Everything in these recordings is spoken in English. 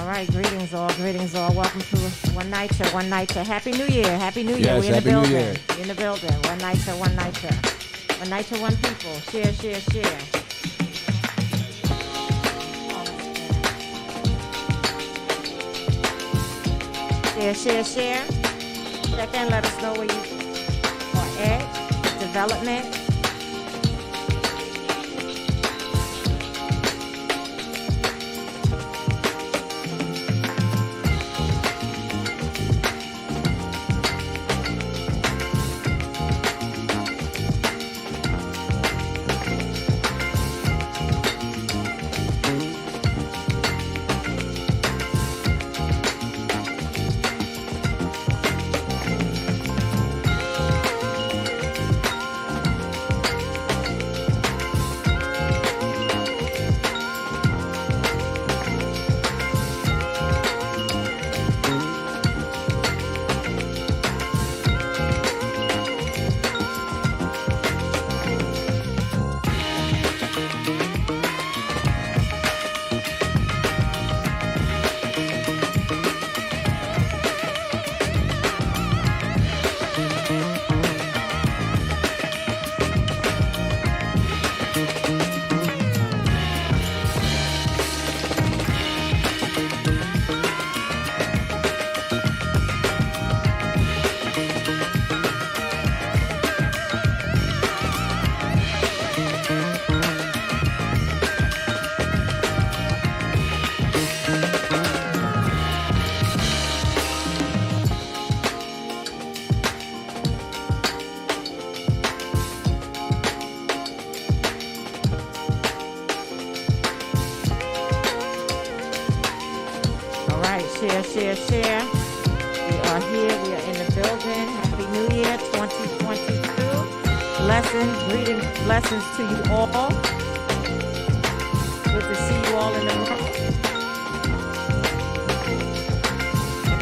right, greetings all. Welcome to One Night Show. Happy New Year. Happy New Year. Yes, We're in the Happy New building. Year. We're in the building. One Night Show. One Night Show, one people. Share. Share. Check in. Let us know where you are at. Development. Share. We are here. We are in the building. Happy New Year 2022. Blessings to you all. Good to see you all in the room.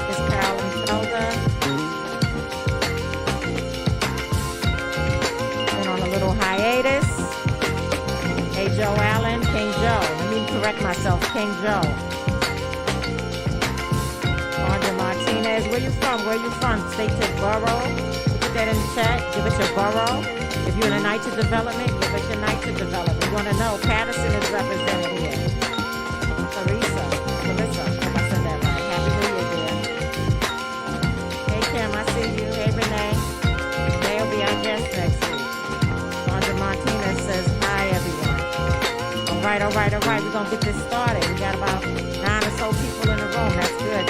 Miss Carolyn Felder. Been on a little hiatus. Hey, Joe Allen. King Joe. Let me correct myself. King Joe. Where you from? State to borough. Put that in the chat. Give us your borough. If you're in a NYCHA development, give us your NYCHA development. We want to know. Patterson is represented here. Melissa. Hope I said that right. Happy New Year, dear. Hey, Kim, I see you. Hey, Renee. Renee will be our guest next week. Sandra Martinez says, hi, everyone. All right. We're going to get this started. We got about 9 or so people in the room. That's good.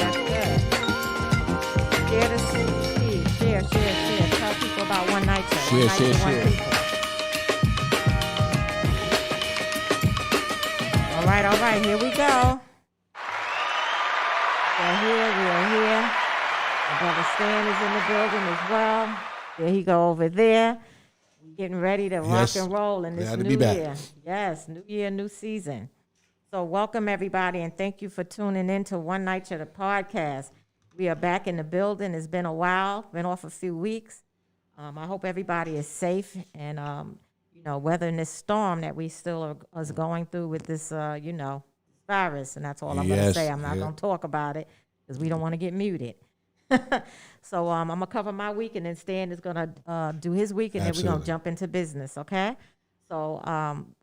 Share. Tell people about One Night Show. Share. All right. Here we go. We are here. My brother Stan is in the building as well. There he go over there. We're getting ready to rock and roll in this new year. Yes, new year, new season. So welcome, everybody, and thank you for tuning in to One Night Show, the podcast. We are back in the building. It's been a while. Been off a few weeks. I hope everybody is safe and, weathering this storm that we still are going through with this, virus. And that's all I'm going to say. I'm not going to talk about it because we don't want to get muted. So I'm going to cover my week, and then Stan is going to do his week, and then we're going to jump into business, okay? So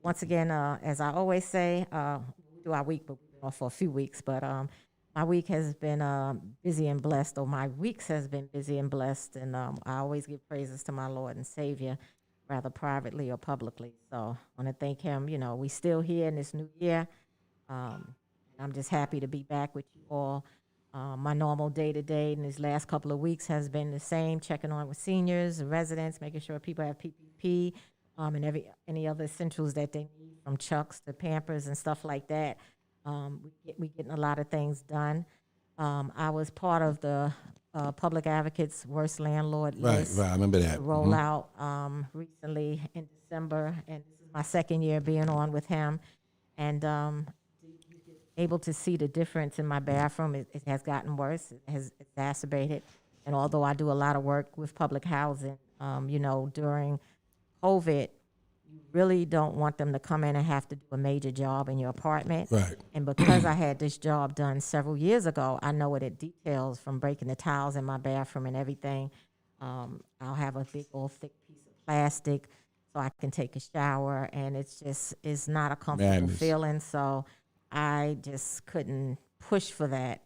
once again, as I always say, we do our week, but we've been off for a few weeks. But my week has been busy and blessed, or my weeks has been busy and blessed, and I always give praises to my Lord and Savior, rather privately or publicly. So I want to thank him. We still here in this new year. I'm just happy to be back with you all. My normal day-to-day in these last couple of weeks has been the same, checking on with seniors and residents, making sure people have PPP and any other essentials that they need, from Chucks to Pampers and stuff like that. We getting a lot of things done. I was part of the Public Advocate's Worst Landlord list. Right, I remember that. Roll out recently in December, and this is my second year being on with him. And able to see the difference in my bathroom. It has gotten worse. It has exacerbated. And although I do a lot of work with public housing, during COVID, you really don't want them to come in and have to do a major job in your apartment. Right. And because I had this job done several years ago, I know what it details, from breaking the tiles in my bathroom and everything. I'll have a big old thick piece of plastic so I can take a shower, and it's not a comfortable feeling. So I just couldn't push for that.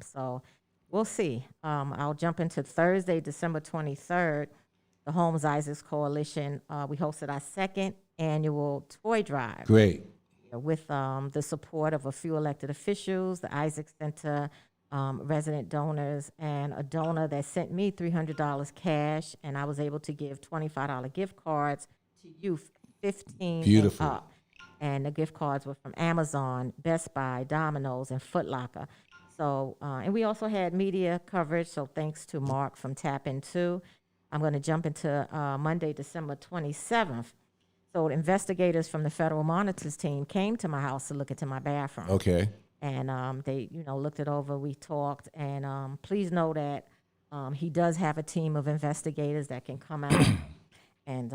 So we'll see. I'll jump into Thursday, December 23rd. The Homes Isaacs Coalition, we hosted our second annual toy drive. Great. With the support of a few elected officials, the Isaacs Center, resident donors, and a donor that sent me $300 cash, and I was able to give $25 gift cards to youth 15 Beautiful. and up. And the gift cards were from Amazon, Best Buy, Domino's, and Foot Locker. So, and we also had media coverage, so thanks to Mark from Tap Into. I'm going to jump into Monday, December 27th. So investigators from the Federal Monitors team came to my house to look into my bathroom. Okay. And they, looked it over. We talked. And please know that he does have a team of investigators that can come out and,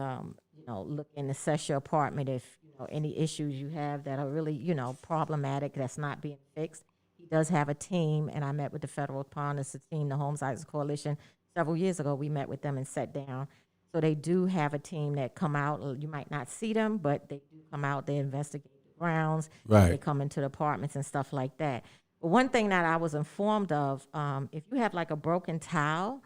look and assess your apartment if, any issues you have that are really, problematic, that's not being fixed. He does have a team, and I met with the Federal Monitors team, the Homes Isaacs Coalition. Several years ago, we met with them and sat down. So they do have a team that come out. You might not see them, but they do come out. They investigate the grounds. Right. They come into the apartments and stuff like that. But one thing that I was informed of, if you have like a broken tile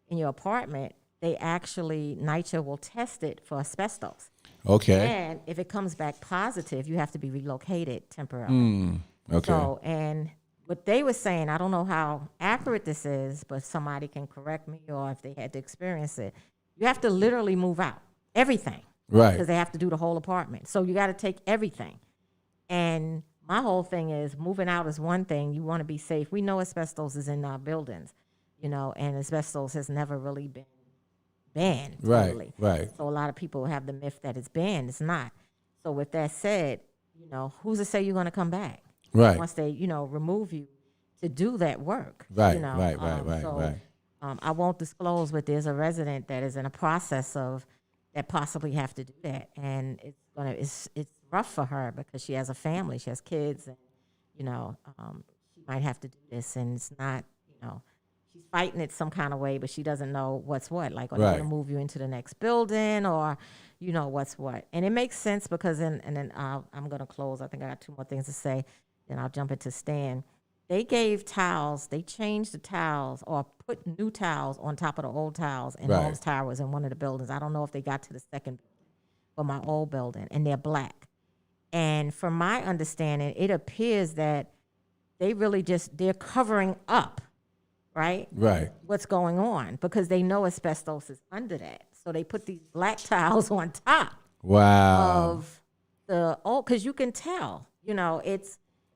in your apartment, they actually, NYCHA will test it for asbestos. Okay. And if it comes back positive, you have to be relocated temporarily. Okay. So, and what they were saying, I don't know how accurate this is, but somebody can correct me, or if they had to experience it, you have to literally move out, everything. Right. Because they have to do the whole apartment. So you got to take everything. And my whole thing is, moving out is one thing. You want to be safe. We know asbestos is in our buildings, and asbestos has never really been banned. Totally. Right. So a lot of people have the myth that it's banned. It's not. So with that said, who's to say you're going to come back? Right. Once they, remove you to do that work. Right. Right. I won't disclose, but there's a resident that is in a process of that possibly have to do that, and it's rough for her because she has a family, she has kids, and she might have to do this, and it's not, she's fighting it some kind of way, but she doesn't know what's what. Like, are they going to move you into the next building, or what's what? And it makes sense because and then I'm going to close. I think I got two more things to say. Then I'll jump into Stan. They gave towels. They changed the towels or put new towels on top of the old towels in Holmes Towers in one of the buildings. I don't know if they got to the second building, but my old building, and they're black. And from my understanding, it appears that they really they're covering up, right? Right. What's going on, because they know asbestos is under that. So they put these black towels on top of the old, because you can tell,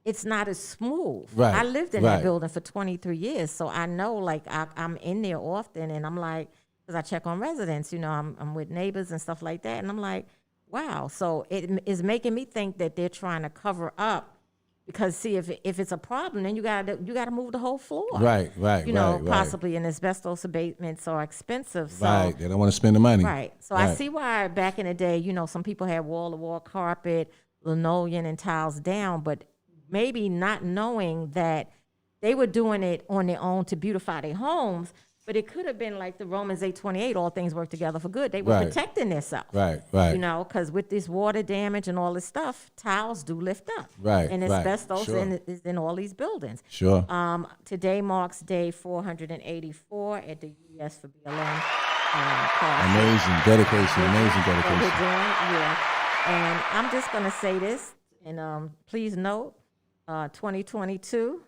it's not as smooth. Right. I lived in that building for 23 years, so I know, like, I'm in there often, and I'm like, because I check on residents, I'm with neighbors and stuff like that, and I'm like, wow. So it is making me think that they're trying to cover up, because see, if it's a problem, then you gotta move the whole floor. Right. Possibly, and asbestos abatements are expensive. So, right. They don't want to spend the money. Right. So I see why back in the day, some people had wall-to-wall carpet, linoleum, and tiles down, but maybe not knowing that they were doing it on their own to beautify their homes, but it could have been like the Romans 8:28, all things work together for good. They were protecting themselves. Right. Because with this water damage and all this stuff, tiles do lift up. Right. And asbestos is in all these buildings. Sure. Today marks day 484 at the US for BLM. Amazing dedication. Yeah. And I'm just going to say this, and please note, 2022,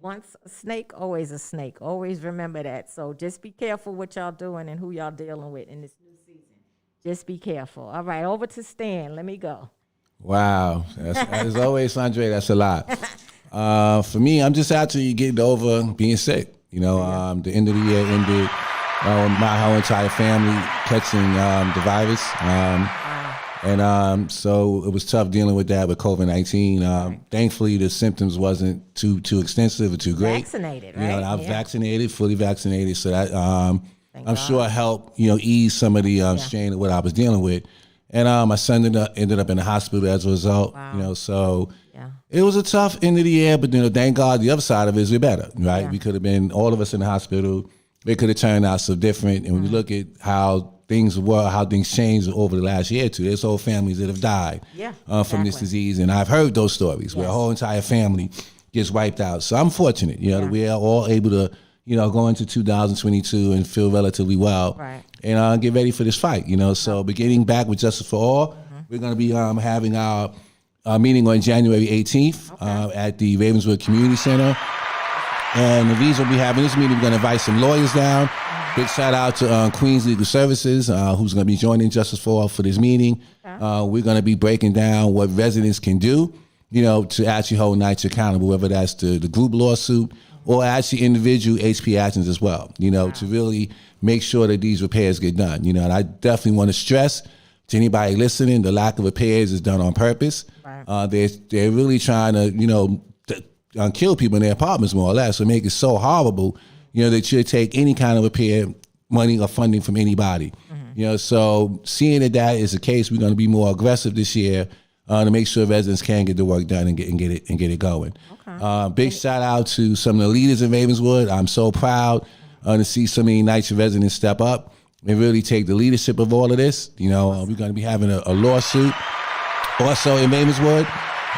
once a snake, always a snake. Always remember that. So just be careful what y'all doing and who y'all dealing with in this new season. Just be careful. All right, over to Stan. Let me go. Wow. As always, Andre, that's a lot. For me, I'm just actually getting over being sick. The end of the year ended. My whole entire family catching the virus. And so it was tough dealing with that with COVID-19. Thankfully, the symptoms wasn't too extensive or too great. Vaccinated, right? I was vaccinated, fully vaccinated, so that I'm sure helped ease some of the strain of what I was dealing with. And my son ended up in the hospital as a result. Wow. You know, so it was a tough end of the year, but you know, thank God the other side of it is we're better, right? We could have been all of us in the hospital. It could have turned out so different. And when you look at how things were, how things changed over the last year or two, there's whole families that have died from this disease. And I've heard those stories where a whole entire family gets wiped out. So I'm fortunate, you know, that we are all able to, you know, go into 2022 and feel relatively well and get ready for this fight, you know. So beginning back with Justice for All, we're going to be having our meeting on January 18th at the Ravenswood Community Center. And the reason we'll be having this meeting, we're going to invite some lawyers down. Big shout out to Queens Legal Services, who's going to be joining Justice for All for this meeting. We're going to be breaking down what residents can do, you know, to actually hold NYCHA accountable, whether that's the group lawsuit or actually individual HP actions as well, you know, to really make sure that these repairs get done. You know, and I definitely want to stress to anybody listening, the lack of repairs is done on purpose. They're really trying to, you know, kill people in their apartments more or less, or make it so horrible, you know, that you take any kind of repair money or funding from anybody. You know, so seeing that is the case, we're going to be more aggressive this year to make sure residents can get the work done and get it going. Big shout out to some of the leaders in Ravenswood. I'm so proud to see so many NYCHA residents step up and really take the leadership of all of this. You know, we're going to be having a lawsuit also in Ravenswood.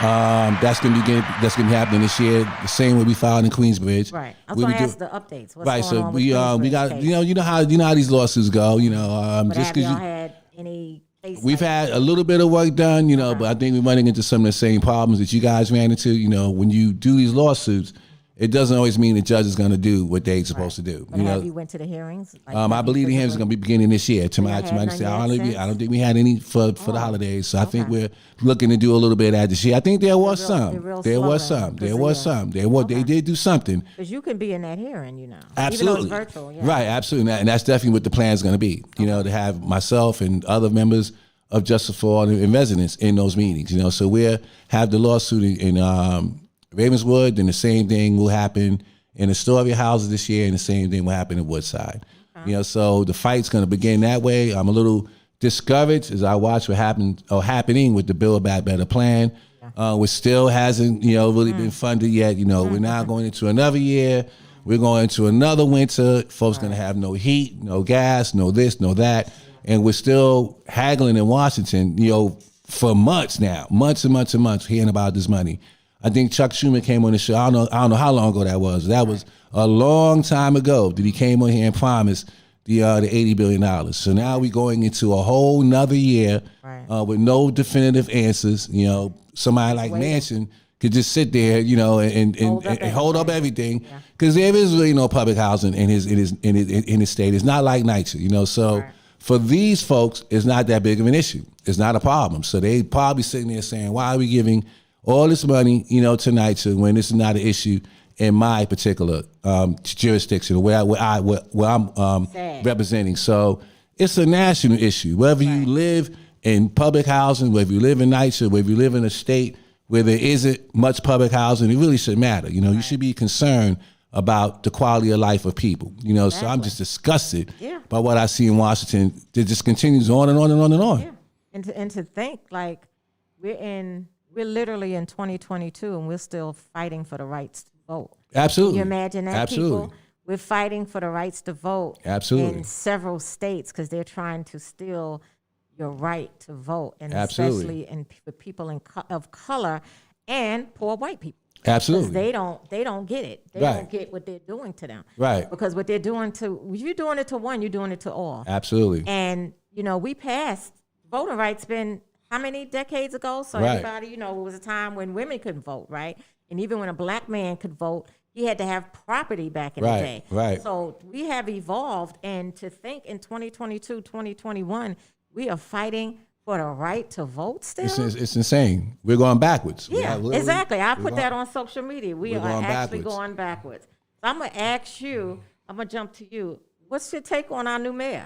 That's gonna be happening this year. The same way we filed in Queensbridge. Right. I was gonna ask the updates. What's right. Going So on we got case? you know how these lawsuits go. You know, But just have because y'all had any cases? we've had a little bit of work done. You know, but I think we're running into some of the same problems that you guys ran into. You know, when you do these lawsuits, it doesn't always mean the judge is going to do what they're supposed to do. But have you went to the hearings? Like, I believe the hearings are going to be beginning this year. To my understanding, I don't think we had any for the holidays. So I think we're looking to do a little bit of that this year. I think there was some. They did do something. Because you can be in that hearing, you know. Absolutely. Even though it's virtual. Right, absolutely. And that's definitely what the plan is going to be. You know, to have myself and other members of Justice for All and residents in those meetings. You know, so we'll have the lawsuit in Ravenswood, then the same thing will happen in Astoria houses this year, and the same thing will happen in Woodside. You know, so the fight's going to begin that way. I'm a little discouraged as I watch what happening with the Build Back Better plan, which still hasn't, you know, really been funded yet. You know, we're now going into another year. We're going into another winter. Folks going to have no heat, no gas, no this, no that, and we're still haggling in Washington, you know, for months now, months and months and months, hearing about this money. I think Chuck Schumer came on the show. I don't know how long ago that was. That was a long time ago that he came on here and promised the $80 billion. So now we're going into a whole nother year with no definitive answers. You know, somebody like Manchin could just sit there, you know, and hold up everything, because there is really no public housing in his state. It's not like NYCHA, you know. So for these folks, it's not that big of an issue. It's not a problem. So they probably sitting there saying, why are we giving all this money, you know, tonight, so when this is not an issue in my particular jurisdiction, where I'm representing. So it's a national issue. Whether you live in public housing, whether you live in NYCHA, whether you live in a state where there isn't much public housing, it really should matter. You know, you should be concerned about the quality of life of people. You know, so I'm just disgusted by what I see in Washington. It just continues on and on and on and on. Yeah. And to think, like, we're literally in 2022 and we're still fighting for the rights to vote. Absolutely. Can you imagine that, Absolutely. people? We're fighting for the rights to vote Absolutely. in several states because they're trying to steal your right to vote, and Absolutely. especially for people of color and poor white people. Absolutely. They don't get it. They don't get what they're doing to them. Right. Because what they're doing if you're doing it to one, you're doing it to all. Absolutely. And, you know, we passed voting rights been how many decades ago? So everybody, you know, it was a time when women couldn't vote, right? And even when a black man could vote, he had to have property back in the day. Right. So we have evolved, and to think in 2022, 2021, we are fighting for the right to vote still? It's insane. We're going backwards. Yeah, exactly. I put that on social media. We are actually going backwards. So I'm going to ask you, I'm going to jump to you. What's your take on our new mayor?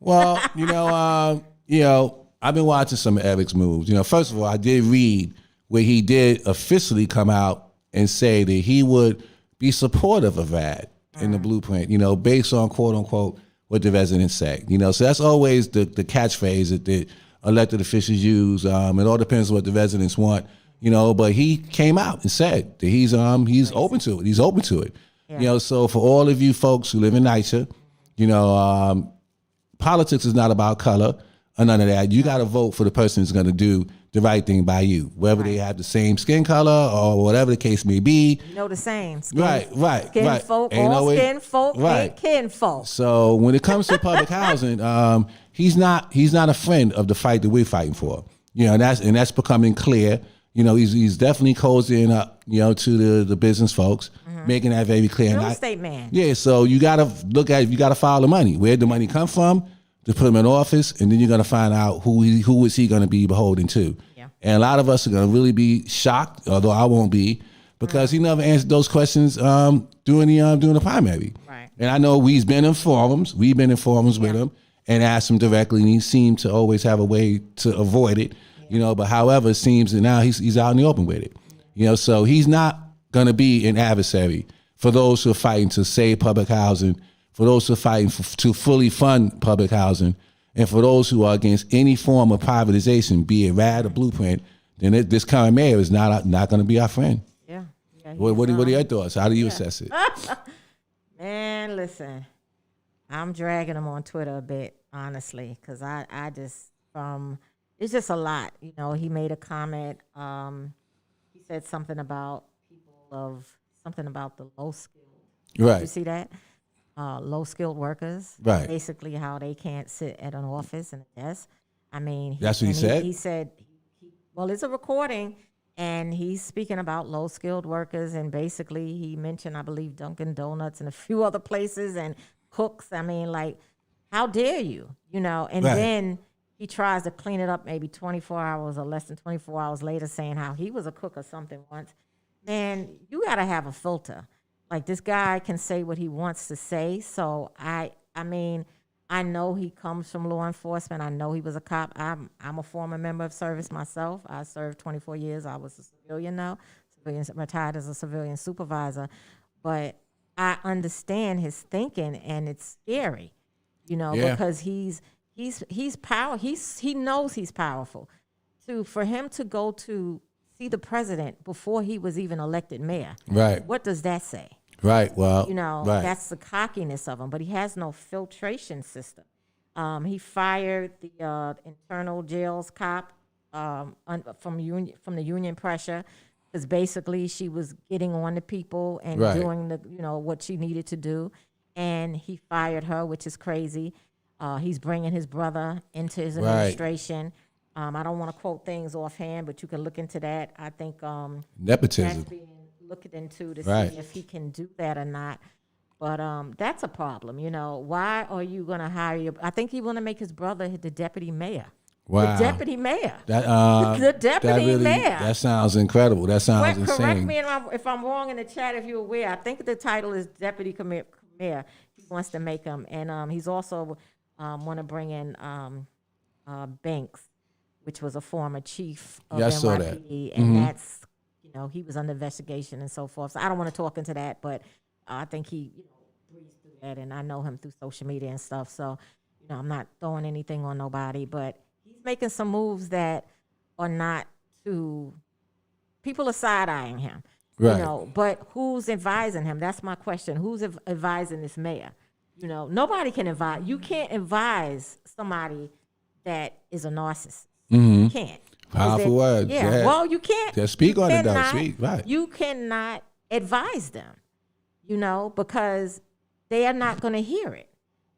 Well, you know, I've been watching some of Eric's moves. You know, first of all, I did read where he did officially come out and say that he would be supportive of that in the blueprint, you know, based on quote unquote what the residents say. You know, so that's always the catchphrase that elected officials use. It all depends on what the residents want, but he came out and said that he's open to it. He's open to it. Yeah. So for all of you folks who live in NYCHA, politics is not about color or none of that. You got to vote for the person who's going to do the right thing by you, whether they have the same skin color or whatever the case may be. The same. Skin folk, all skin folk, ain't kin folk. So when it comes to public housing, he's not a friend of the fight that we're fighting for. And that's becoming clear. He's definitely cozying up, to the business folks, making that very clear. Real estate man. Yeah, so you got to follow the money. Where'd the money come from? To put him in office, and then you're going to find out who is he going to be beholden to. Yeah. And a lot of us are going to really be shocked, although I won't be, because he never answered those questions during the primary. Right. And I know we've been in forums with him and asked him directly, and he seemed to always have a way to avoid it. Yeah. But however, it seems that now he's out in the open with it. So he's not going to be an adversary for those who are fighting to save public housing, for those who are fighting to fully fund public housing, and for those who are against any form of privatization, be it RAD or Blueprint, then this current mayor is not going to be our friend. Yeah. What are your thoughts? How do you assess it? Man, listen, I'm dragging him on Twitter a bit, honestly, because I just it's just a lot. He made a comment. He said something about the low skilled. Right. You see that? Low-skilled workers, right? Basically, how they can't sit at an office and a desk. I mean, that's what he said. He said, well, it's a recording, and he's speaking about low-skilled workers, and basically, he mentioned, I believe, Dunkin' Donuts and a few other places and cooks. I mean, like, how dare you? And right. Then he tries to clean it up maybe 24 hours or less than 24 hours later, saying how he was a cook or something once. Man, you got to have a filter. Like, this guy can say what he wants to say. So I mean, I know he comes from law enforcement. I know he was a cop. I'm a former member of service myself. I served 24 years. I was a civilian now. Retired as a civilian supervisor. But I understand his thinking, and it's scary, because he knows he's powerful. For him to go to see the president before he was even elected mayor. Right. What does that say? Right. Well, right. That's the cockiness of him, but he has no filtration system. He fired the internal jails cop from the union pressure, because basically she was getting on the people and right. doing what she needed to do, and he fired her, which is crazy. He's bringing his brother into his administration. Right. I don't want to quote things offhand, but you can look into that. I think nepotism. That's being looked into to right. see if he can do that or not. But that's a problem. Why are you going to hire I think he want to make his brother the deputy mayor. Wow. The deputy mayor. The deputy mayor. That sounds incredible. That sounds insane. Correct me if I'm wrong in the chat, if you're aware. I think the title is deputy mayor. He wants to make him. And he's also want to bring in Banks, which was a former chief of NYPD. I saw that. And that's, he was under investigation and so forth. So I don't want to talk into that, but I think he breezed through that, and I know him through social media and stuff. So, I'm not throwing anything on nobody, but he's making some moves that are not to, people are side-eyeing him. Right. But who's advising him? That's my question. Who's advising this mayor? Nobody can advise. You can't advise somebody that is a narcissist. Mm-hmm. You can't. Powerful words. Yeah. Well, you can't. Just speak on it, though. Speak. Right. You cannot advise them, because they are not going to hear it.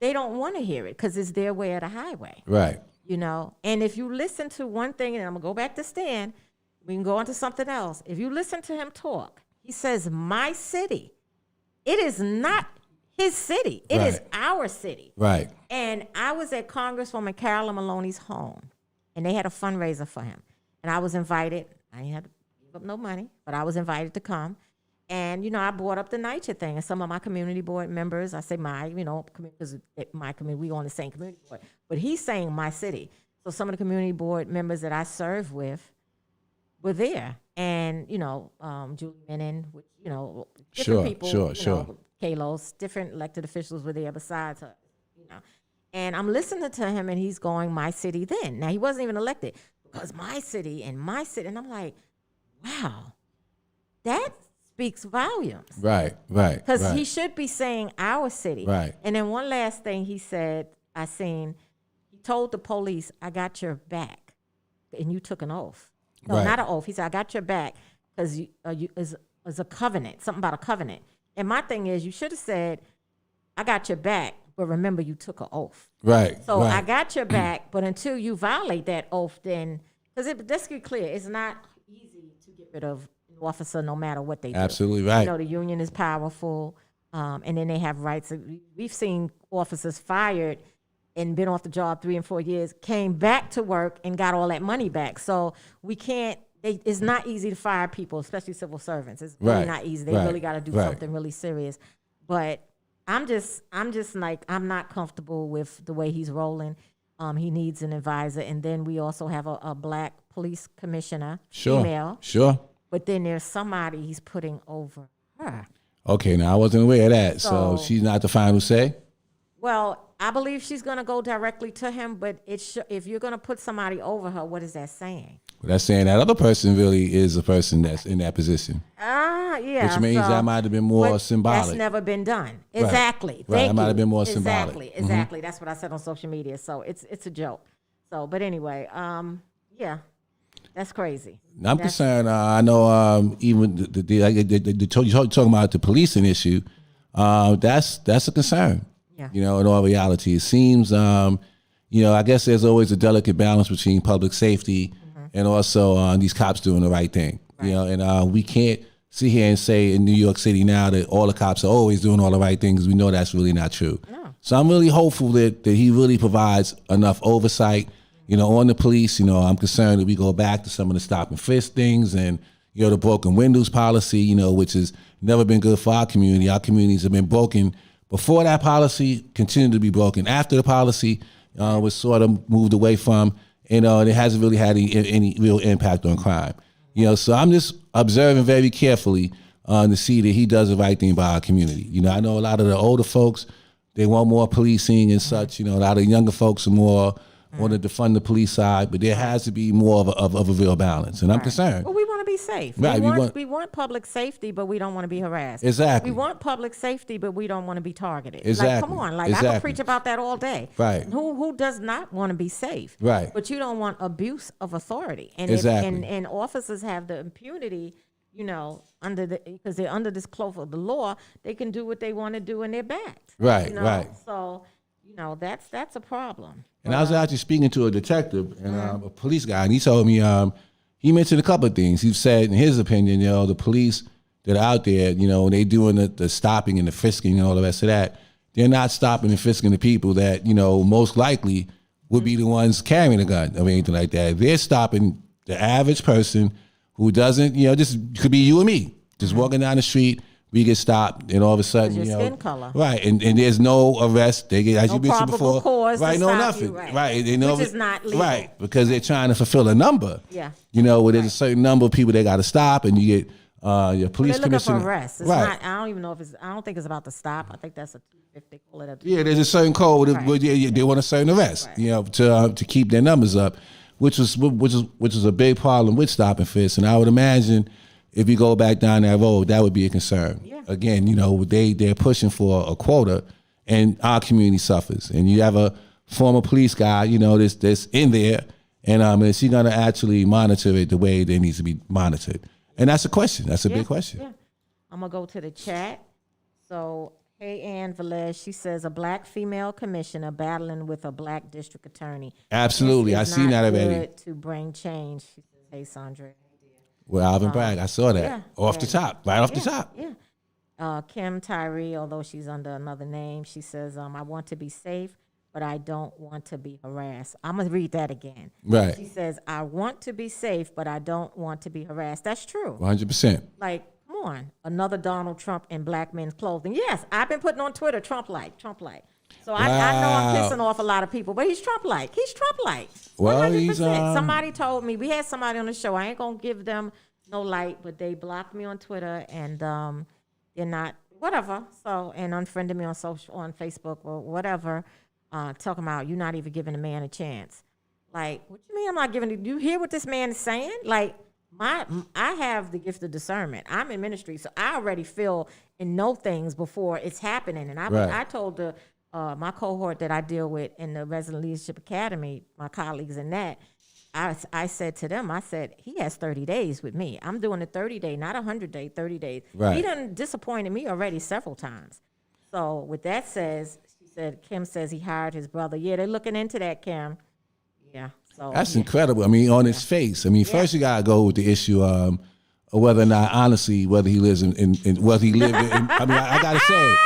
They don't want to hear it because it's their way or the highway. Right. And if you listen to one thing, and I'm going to go back to Stan, we can go on to something else. If you listen to him talk, he says, my city. It is not his city. It is our city. Right. And I was at Congresswoman Carolyn Maloney's home, and they had a fundraiser for him. And I was invited. I didn't have to give up no money, but I was invited to come. And, I brought up the NYCHA thing. And some of my community board members, I say because my community, we on the same community board. But he's saying my city. So some of the community board members that I serve with were there. And, Julie Menon, different people. Sure. Kalos, different elected officials were there besides her, And I'm listening to him, and he's going, my city then. Now, he wasn't even elected because my city. And I'm like, wow, that speaks volumes. Right. Because he should be saying our city. Right. And then one last thing he said, he told the police, I got your back. And you took an oath. No, not an oath. He said, I got your back because is a covenant, something about a covenant. And my thing is, you should have said, I got your back, but remember you took an oath. Right. So I got your back, but until you violate that oath, then, because let's get clear, it's not easy to get rid of an officer no matter what they do. Absolutely right. You know, the union is powerful, and then they have rights. We've seen officers fired and been off the job 3 and 4 years, came back to work and got all that money back. So we can't, it's not easy to fire people, especially civil servants. It's really not easy. They really got to do something really serious. But I'm just like, I'm not comfortable with the way he's rolling. He needs an advisor. And then we also have a black police commissioner, female. Sure. But then there's somebody he's putting over her. Okay, now I wasn't aware of that. So she's not the final say? Well, I believe she's going to go directly to him, but if you're going to put somebody over her, what is that saying? Well, that's saying that other person really is the person that's in that position. Yeah. Which means that might have been more symbolic. That's never been done. Exactly. Right. That might have been more symbolic. Exactly. That's what I said on social media. So it's a joke. So, but anyway, yeah, that's crazy. I'm concerned. I know even you're talking about the policing issue. That's a concern. Yeah. You know, in all reality, it seems, I guess there's always a delicate balance between public safety and also these cops doing the right thing. Right. You know, and we can't sit here and say in New York City now that all the cops are always doing all the right things. We know that's really not true. No. So I'm really hopeful that he really provides enough oversight, on the police. I'm concerned that we go back to some of the stop and frisk things and, the broken windows policy, which has never been good for our community. Our communities have been broken before that policy, continued to be broken after the policy was sort of moved away from, and it hasn't really had any real impact on crime. So I'm just observing very carefully to see that he does the right thing by our community. I know a lot of the older folks, they want more policing and such. A lot of the younger folks are more want to defund the police side, but there has to be more of a real balance, and I'm concerned. Well, we want to be safe. Right. We want public safety, but we don't want to be harassed. Exactly. We want public safety, but we don't want to be targeted. Exactly. Like, come on. Like, I can preach about that all day. Right. Who does not want to be safe? Right. But you don't want abuse of authority. And exactly. And officers have the impunity, because they're under this cloak of the law, they can do what they want to do and they're backed. Right. Right. So, that's a problem. And I was actually speaking to a detective and a police guy, and he told me he mentioned a couple of things. He said, in his opinion, the police that are out there, when they doing the stopping and the frisking and all the rest of that, they're not stopping and frisking the people that most likely would be the ones carrying a gun or anything like that. They're stopping the average person who doesn't, just could be you and me, just walking down the street. We get stopped, and all of a sudden, your skin color, right? And there's no arrest. They get, as you mentioned before, cause right? No nothing, right? They know, which is not legal, right? Because they're trying to fulfill a number. Yeah, where there's a certain number of people they got to stop, and you get your police commissioner. For arrest. It's not, I don't even know if it's. I don't think it's about the stop. I think that's if they call it a. Yeah, there's a certain code where they want a certain arrest, to keep their numbers up, which is a big problem with stop and frisk. And I would imagine if you go back down that road, that would be a concern. Yeah. Again, they're pushing for a quota, and our community suffers. And you have a former police guy, that's in there, and is he going to actually monitor it the way it needs to be monitored? And that's a question. That's a big question. Yeah. I'm gonna go to the chat. So, hey, Ann Velez, she says a black female commissioner battling with a black district attorney. Absolutely, I seen that already. Good to bring change. She says, hey, Sandra. Well, Alvin Bragg, I saw that off the top. Yeah. Kim Tyree, although she's under another name, she says, I want to be safe, but I don't want to be harassed. I'm going to read that again. Right. She says, I want to be safe, but I don't want to be harassed. That's true. 100%. Like, come on. Another Donald Trump in black men's clothing. Yes, I've been putting on Twitter, Trump-like. So I know I'm pissing off a lot of people, but he's Trump-like. Well, 100%. Somebody told me, we had somebody on the show, I ain't going to give them no light, but they blocked me on Twitter, and they're not, whatever, so, and unfriended me on Facebook or whatever. talking about you're not even giving a man a chance. Like, what you mean I'm not giving? You hear what this man is saying? Like, I have the gift of discernment. I'm in ministry, so I already feel and know things before it's happening. And I told my cohort that I deal with in the Resident Leadership Academy, my colleagues in that, I said to them, I said, he has 30 days with me. I'm doing a 30-day, not a 100-day, 30 days. Right. He done disappointed me already several times. So with that Kim says he hired his brother. Yeah, they're looking into that, Kim. Yeah. So that's incredible. I mean, on his face. I mean, first you gotta go with the issue of whether or not, honestly, whether he lives in whether he lived in. I mean, I gotta say,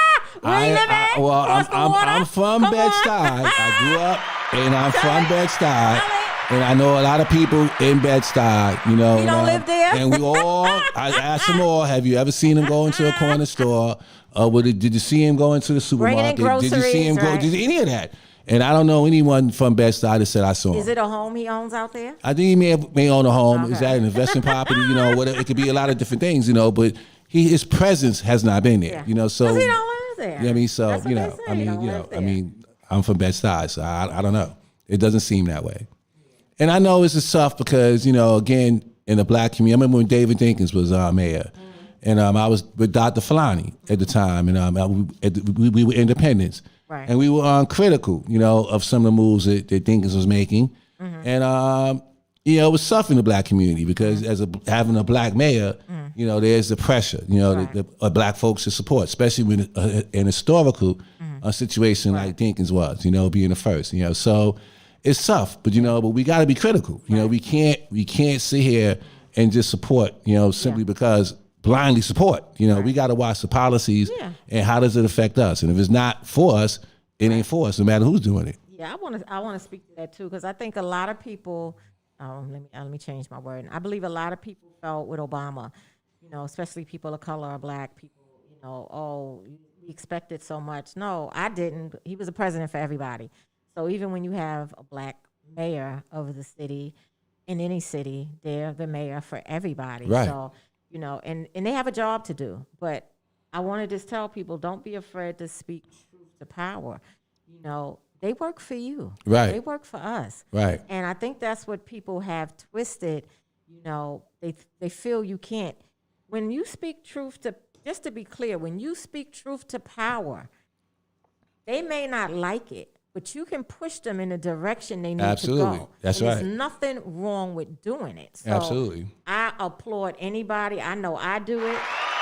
I'm from Bed-Stuy. I grew up, and I'm from Bed-Stuy, and I know a lot of people in Bed-Stuy. You know, you don't live there, and we all. I asked them all, have you ever seen him go into a corner store? Did you see him go into the supermarket? Did you see him go? Did any of that? And I don't know anyone from Bed-Stuy that said I saw him. Is it a home he owns out there? I think he may own a home. Okay. Is that an investment property? You know, whatever. It could be a lot of different things, you know, but his presence has not been there, you know, so. Because he don't live there. You know what I mean? So, you know, I'm from Bed-Stuy, so I don't know. It doesn't seem that way. And I know it's tough because, you know, again, in the black community, I remember when David Dinkins was mayor. And I was with Dr. Falani at the time, and we were independents. Right. And we were critical, you know, of some of the moves that Dinkins was making. And, you know, it was tough in the black community because having a black mayor, you know, there's the pressure, you know, the black folks to support, especially when an historical situation like Dinkins was, you know, being the first, you know. So it's tough, but, you know, but we got to be critical. You know, we can't sit here and just support, you know, simply because blindly support. You know, we got to watch the policies and how does it affect us. And if it's not for us, it ain't for us, no matter who's doing it. Yeah, I want to speak to that too, because I think a lot of people. Let me change my word. I believe a lot of people felt with Obama, you know, especially people of color or black people. You know, we expected so much. No, I didn't. He was a president for everybody. So even when you have a black mayor of the city, in any city, they're the mayor for everybody. Right. So, you know, and they have a job to do. But I want to just tell people, don't be afraid to speak truth to power. You know, they work for you. Right. They work for us. Right. And I think that's what people have twisted. You know, they feel you can't. When you speak truth to, just to be clear, when you speak truth to power, they may not like it, but you can push them in the direction they need to go. That's right. There's nothing wrong with doing it. So absolutely. I applaud anybody. I know I do it,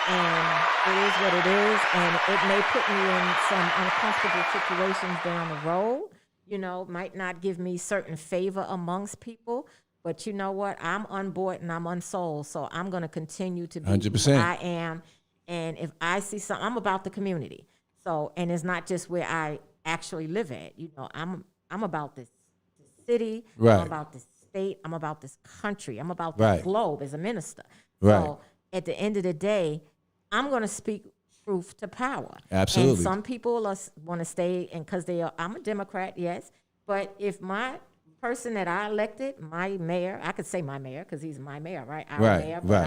and it is what it is, and it may put me in some uncomfortable situations down the road. You know, might not give me certain favor amongst people, but you know what? I'm unbought and I'm unsold, so I'm going to continue to be 100%. who I am. And if I see something, I'm about the community. So, and it's not just where I actually live at. You know, I'm about this city. Right. I'm about this state. I'm about this country. I'm about the globe as a minister. Right. So at the end of the day, I'm going to speak truth to power. Absolutely. And some people want to stay, and because I'm a Democrat, yes. But if my person that I elected, my mayor, I could say my mayor because he's my mayor, right? Our mayor, but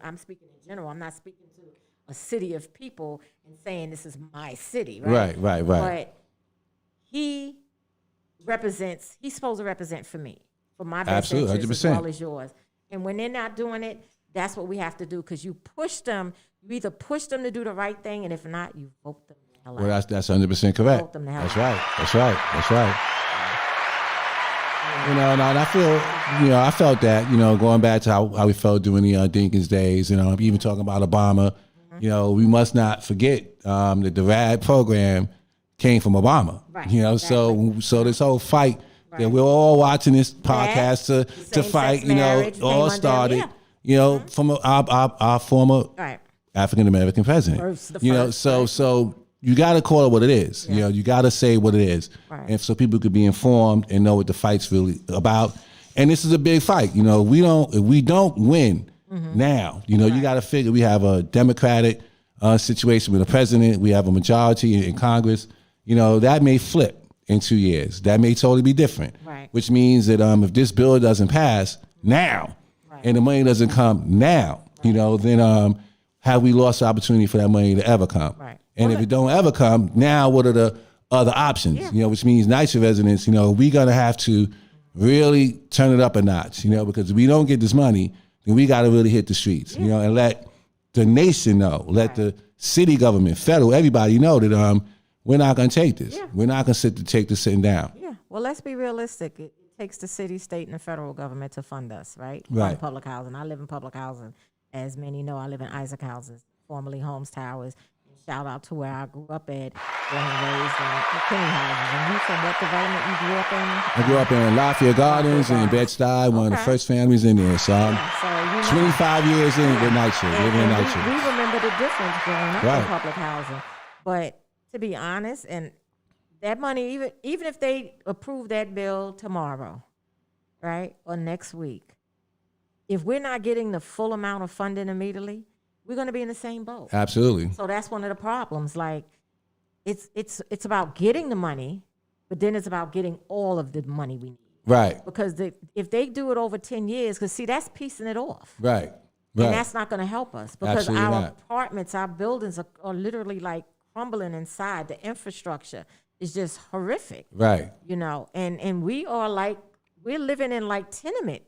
I'm speaking in general. I'm not speaking to a city of people and saying this is my city, right? Right. But he's supposed to represent for me, for my best interest as well as yours. And when they're not doing it, that's what we have to do, because you push them. You either push them to do the right thing, and if not, you vote them the hell out. Well, that's 100% correct. Vote them the hell that's out. right. That's right. You know, and I feel, you know, I felt that, you know, going back to how we felt during the Dinkins days, you know, even talking about Obama, you know, we must not forget that the RAD program came from Obama. Right. You know, exactly. so this whole fight that we're all watching this podcast to fight, you know, all started, you know, from our former African American president. You know, so you got to call it what it is. You know, you got to say what it is, and so people could be informed and know what the fight's really about. And this is a big fight. You know, if we don't win now, you know, you got to figure we have a Democratic situation with a president. We have a majority in Congress. You know, that may flip in 2 years. That may totally be different. Right. Which means that if this bill doesn't pass now, and the money doesn't come now, you know, then have we lost the opportunity for that money to ever come? Right. And if it don't ever come, now what are the other options, which means NYCHA residents, we're going to have to really turn it up a notch, because if we don't get this money, then we got to really hit the streets, and let the nation know, let the city government, federal, everybody know that we're not going to take this. Yeah. We're not going to take this sitting down. Yeah. Well, let's be realistic. It takes the city, state, and the federal government to fund us, right? Right. Fund public housing. I live in public housing. As many know, I live in Isaac Houses, formerly Holmes Towers. Shout out to where I grew up at, born and raised in McKinney Houses. And you from what development you grew up in? I grew up in Lafayette Gardens and Bed-Stuy, one of the first families in there. So I'm 25 years in with NYCHA, living in NYCHA. We remember the difference growing up in public housing. But to be honest, and that money, even if they approve that bill tomorrow, right, or next week, if we're not getting the full amount of funding immediately, we're going to be in the same boat. Absolutely. So that's one of the problems. Like, it's about getting the money, but then it's about getting all of the money we need. Right. Because if they do it over 10 years, because see, that's piecing it off. Right. And that's not going to help us because Absolutely our not. apartments, our buildings are literally like crumbling inside. The infrastructure is just horrific. Right. And we're living in like tenement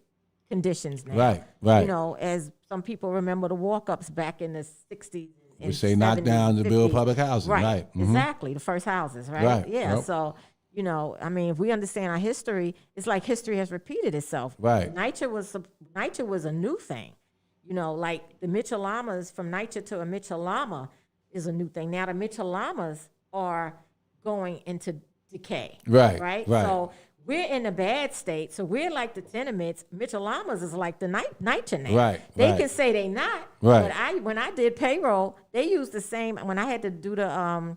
conditions now. Right, right. As some people remember the walk-ups back in the 60s. We say knock down to build public housing. Right. Mm-hmm. Exactly. The first houses, right? Right. Yeah. Yep. So, if we understand our history, it's like history has repeated itself. Right. NYCHA was a new thing. Like the Mitchell-Lamas, from NYCHA to a Mitchell-Lama is a new thing. Now the Mitchell-Lamas are going into decay. Right. Right. Right. So we're in a bad state. So we're like the tenements. Mitchell-Lamas is like the NYCHA now. Right. They can say they not. Right. But when I did payroll, they used the same. When I had to do the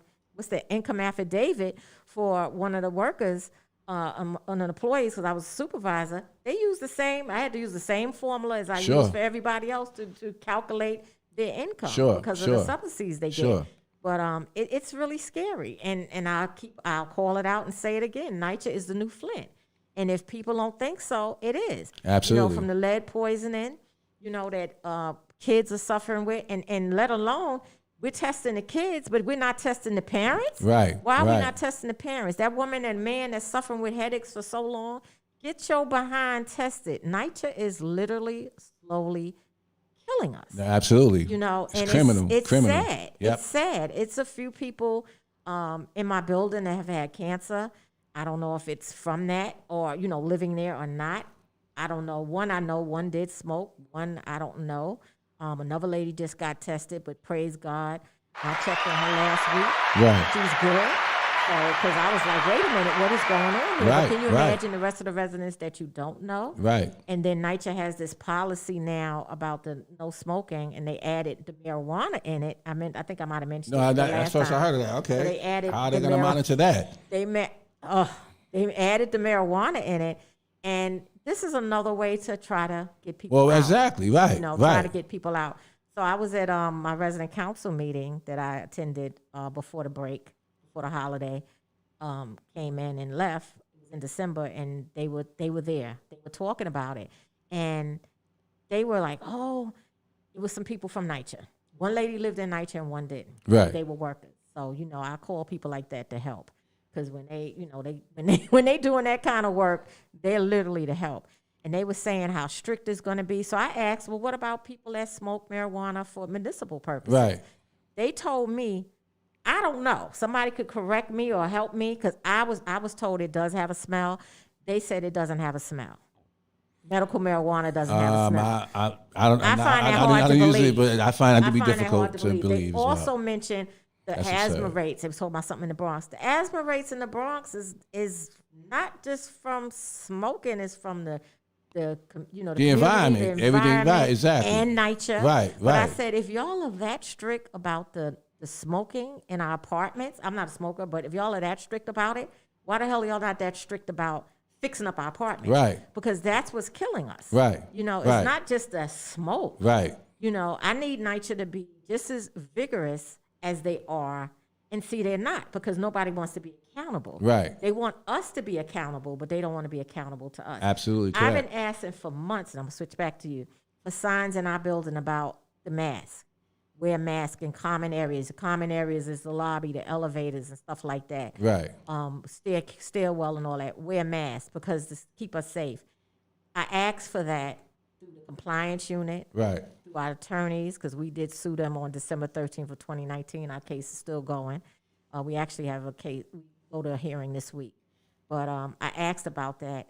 income affidavit for one of the workers, one of the employees, because I was a supervisor, they used the same. I had to use the same formula as I use for everybody else to calculate their income because of the subsidies they get. But it's really scary, and I'll call it out and say it again. NYCHA is the new Flint, and if people don't think so, it is. Absolutely. From the lead poisoning, that kids are suffering with, and let alone we're testing the kids, but we're not testing the parents. Right. Why are we not testing the parents? That woman and man that's suffering with headaches for so long, get your behind tested. NYCHA is literally slowly killing us. Absolutely. And it's criminal. It's criminal. sad. Yep. It's sad. It's a few people in my building that have had cancer. I don't know if it's from that or, living there or not. I don't know. One did smoke. One, I don't know. Another lady just got tested, but praise God, I checked on her last week. Right. She's good. Because I was like, wait a minute, what is going on here? Right, Can you imagine the rest of the residents that you don't know? Right. And then NYCHA has this policy now about the no smoking, and they added the marijuana in it. I think I might have mentioned it that's first I heard of that. Okay. So they added how are they going to monitor that? They added the marijuana in it, and this is another way to try to get people out. Exactly, right. Try to get people out. So I was at my resident council meeting that I attended before the break. For the holiday, came in and left. It was in December, and they were there. They were talking about it, and they were like, "Oh, it was some people from NYCHA. One lady lived in NYCHA and one didn't. Right. They were workers. So I call people like that to help because when they doing that kind of work, they're literally to help. And they were saying how strict it's going to be. So I asked, well, what about people that smoke marijuana for medicinal purposes? Right. They told me. I don't know. Somebody could correct me or help me because I was told it does have a smell. They said it doesn't have a smell. Medical marijuana doesn't have a smell. I don't use it, but I find it to be difficult to believe. They also mentioned the asthma rates. They was talking about something in the Bronx. The asthma rates in the Bronx is not just from smoking. It's from the environment, everything, right? Exactly. And NYCHA, right. But I said if y'all are that strict about the smoking in our apartments, I'm not a smoker, but if y'all are that strict about it, why the hell are y'all not that strict about fixing up our apartments? Right. Because that's what's killing us. Right. It's not just the smoke. Right. I need NYCHA to be just as vigorous as they are, and see they're not, because nobody wants to be accountable. Right. They want us to be accountable, but they don't want to be accountable to us. Absolutely correct. I've been asking for months, and I'm going to switch back to you, for signs in our building about the mask. wear masks in common areas. The common areas is the lobby, the elevators, and stuff like that. Right. Stairwell and all that. Wear masks because to keep us safe. I asked for that through the compliance unit. Right. Through our attorneys, because we did sue them on December 13th of 2019. Our case is still going. We actually have a case. We go to a hearing this week. But I asked about that.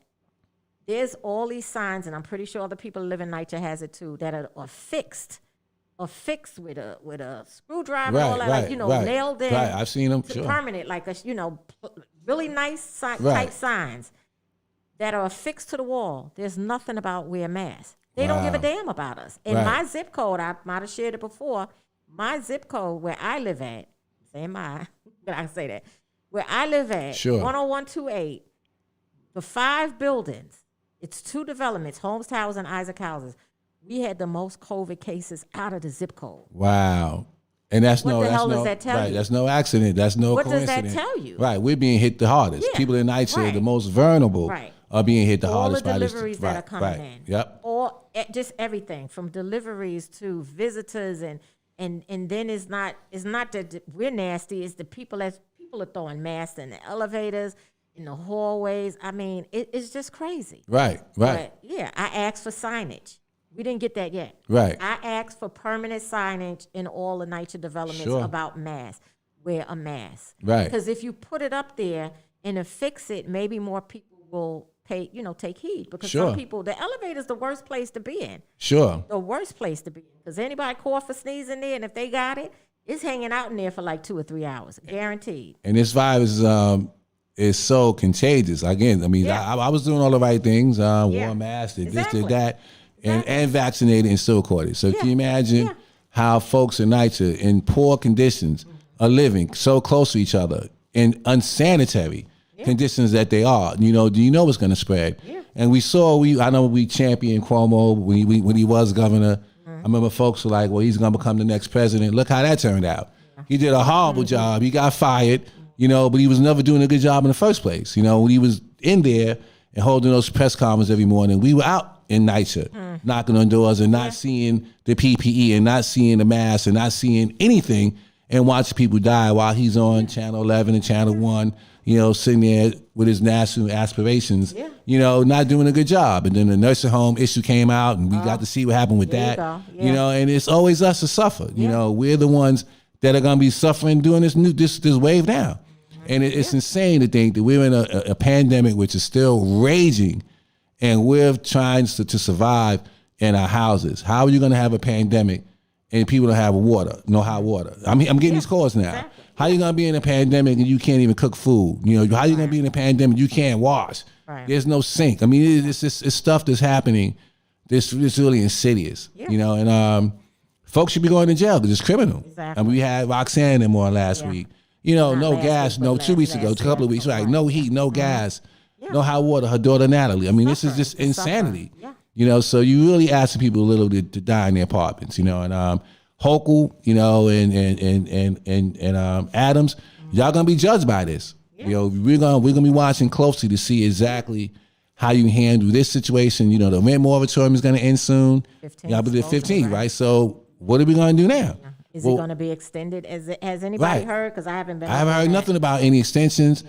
There's all these signs, and I'm pretty sure other people live in NYCHA has it too, that are fixed with a screwdriver and all that, like, nailed in. Right, I've seen them. Sure. Permanent, like really nice type signs that are affixed to the wall. There's nothing about wear masks. They don't give a damn about us. In my zip code, I might have shared it before. My zip code where I live at, but I can say that, where I live at, 10128, the 5 buildings. It's 2 developments, Holmes Towers and Isaac Houses. We had the most COVID cases out of the zip code. Wow. And that's what the hell does that tell you? That's no accident. That's no coincidence. What does that tell you? Right. We're being hit the hardest. Yeah. People in NYCHA are the most vulnerable are being hit the hardest. All the deliveries that are coming in. Yep. Or just everything from deliveries to visitors and then it's not that we're nasty. It's the people are throwing masks in the elevators, in the hallways. I mean, it's just crazy. Right. But yeah, I asked for signage. We didn't get that yet. Right. I asked for permanent signage in all the NYCHA developments about masks. Wear a mask. Right. Because if you put it up there and affix it, maybe more people will take heed. Because some people, the elevator's the worst place to be in. Sure. The worst place to be in. Because anybody cough or sneeze in there, and if they got it, it's hanging out in there for like 2 or 3 hours. Guaranteed. And this virus is so contagious. Again, I mean, I was doing all the right things. Wore a mask, did this, did that. And vaccinated and still caught it. So can you imagine how folks in NYCHA in poor conditions are living so close to each other in unsanitary conditions that they are? Do you know what's going to spread? Yeah. And I know we championed Cuomo when he was governor. I remember folks were like, well, he's going to become the next president. Look how that turned out. He did a horrible job. He got fired, but he was never doing a good job in the first place. When he was in there and holding those press conferences every morning, we were out in NYCHA, knocking on doors and not seeing the PPE and not seeing the masks and not seeing anything, and watching people die while he's on Channel 11 and Channel 1, sitting there with his national aspirations, not doing a good job. And then the nursing home issue came out, and we got to see what happened with that. And it's always us to suffer. We're the ones that are going to be suffering during this wave now. And it's insane to think that we're in a pandemic which is still raging, and we're trying to survive in our houses. How are you going to have a pandemic and people don't have no hot water? I'm getting these calls now. Exactly. How are you going to be in a pandemic and you can't even cook food? How are you going to be in a pandemic you can't wash? Right. There's no sink. I mean, it's stuff that's happening. This really insidious. Yeah. And folks should be going to jail because it's criminal. Exactly. I mean, we had Roxanne and them on last week. No gas, 2 weeks ago, a couple of weeks, right? No heat, no gas. No hot water, her daughter Natalie. I mean, this is just insanity. So you really asking people a little to die in their apartments, and Hochul, and Adams, y'all gonna be judged by this. We're gonna be watching closely to see exactly how you handle this situation. The rent moratorium is gonna end soon. Y'all believe 15, right? So what are we gonna do now? Is it going to be extended? Has anybody heard? Because I haven't heard nothing about any extensions.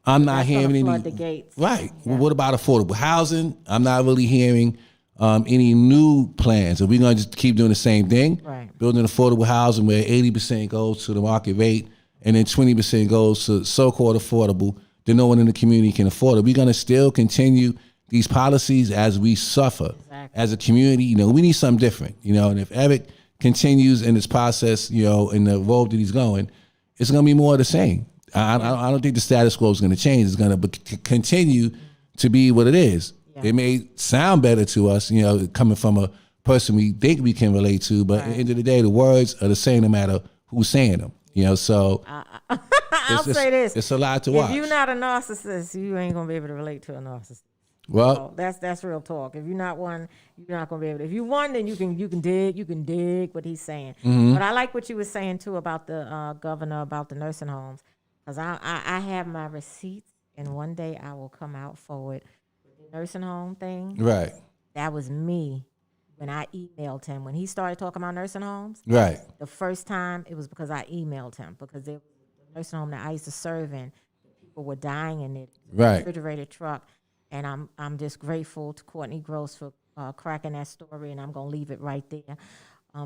I'm not hearing any. Flood the gates. Right. Yeah. Well, what about affordable housing? I'm not really hearing any new plans. Are we going to just keep doing the same thing? Right. Building affordable housing where 80% goes to the market rate and then 20% goes to so-called affordable that no one in the community can afford. Are we going to still continue these policies as we suffer as a community? We need something different. And if Eric continues in this process, in the road that he's going, it's going to be more of the same. I don't think the status quo is going to change. It's going to continue to be what it is. Yeah. It may sound better to us, coming from a person we think we can relate to, but at the end of the day, the words are the same no matter who's saying them. So I'll say this: it's a lot to watch. If you're not a narcissist, you ain't going to be able to relate to a narcissist. Well, so that's real talk. If you're not one, you're not going to be able to. If you one, then you can dig what he's saying. Mm-hmm. But I like what you were saying too about the governor, about the nursing homes. Because I have my receipts, and one day I will come out forward with the nursing home thing. Right. That was me when I emailed him, when he started talking about nursing homes, Right. the first time it was because I emailed him, because there was a nursing home that I used to serve in, people were dying in it, Right. refrigerated truck, and I'm just grateful to Courtney Gross for cracking that story, and I'm gonna leave it right there,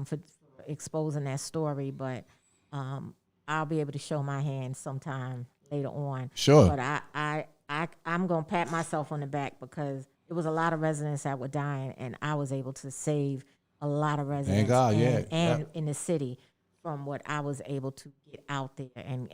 for exposing that story. But I'll be able to show my hand sometime later on. Sure. But I'm gonna pat myself on the back, because there was a lot of residents that were dying, and I was able to save a lot of residents and in the city from what I was able to get out there. And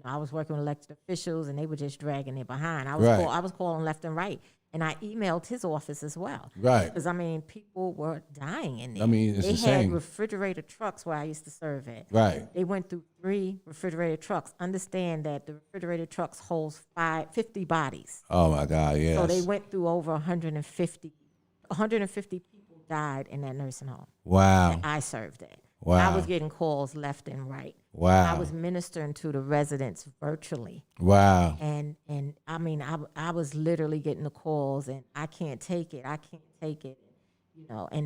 I was working with elected officials, and they were just dragging it behind. I was calling left and right, and I emailed his office as well. Right. Because people were dying in there. It's they insane. had refrigerated trucks where I used to serve at. Right. They went through 3 refrigerated trucks. Understand that the refrigerated trucks holds 50 bodies. Oh my God, yes. So they went through over 150 people died in that nursing home. Wow. That I served at. Wow. I was getting calls left and right. Wow. I was ministering to the residents virtually. Wow. And I was literally getting the calls, and I can't take it. And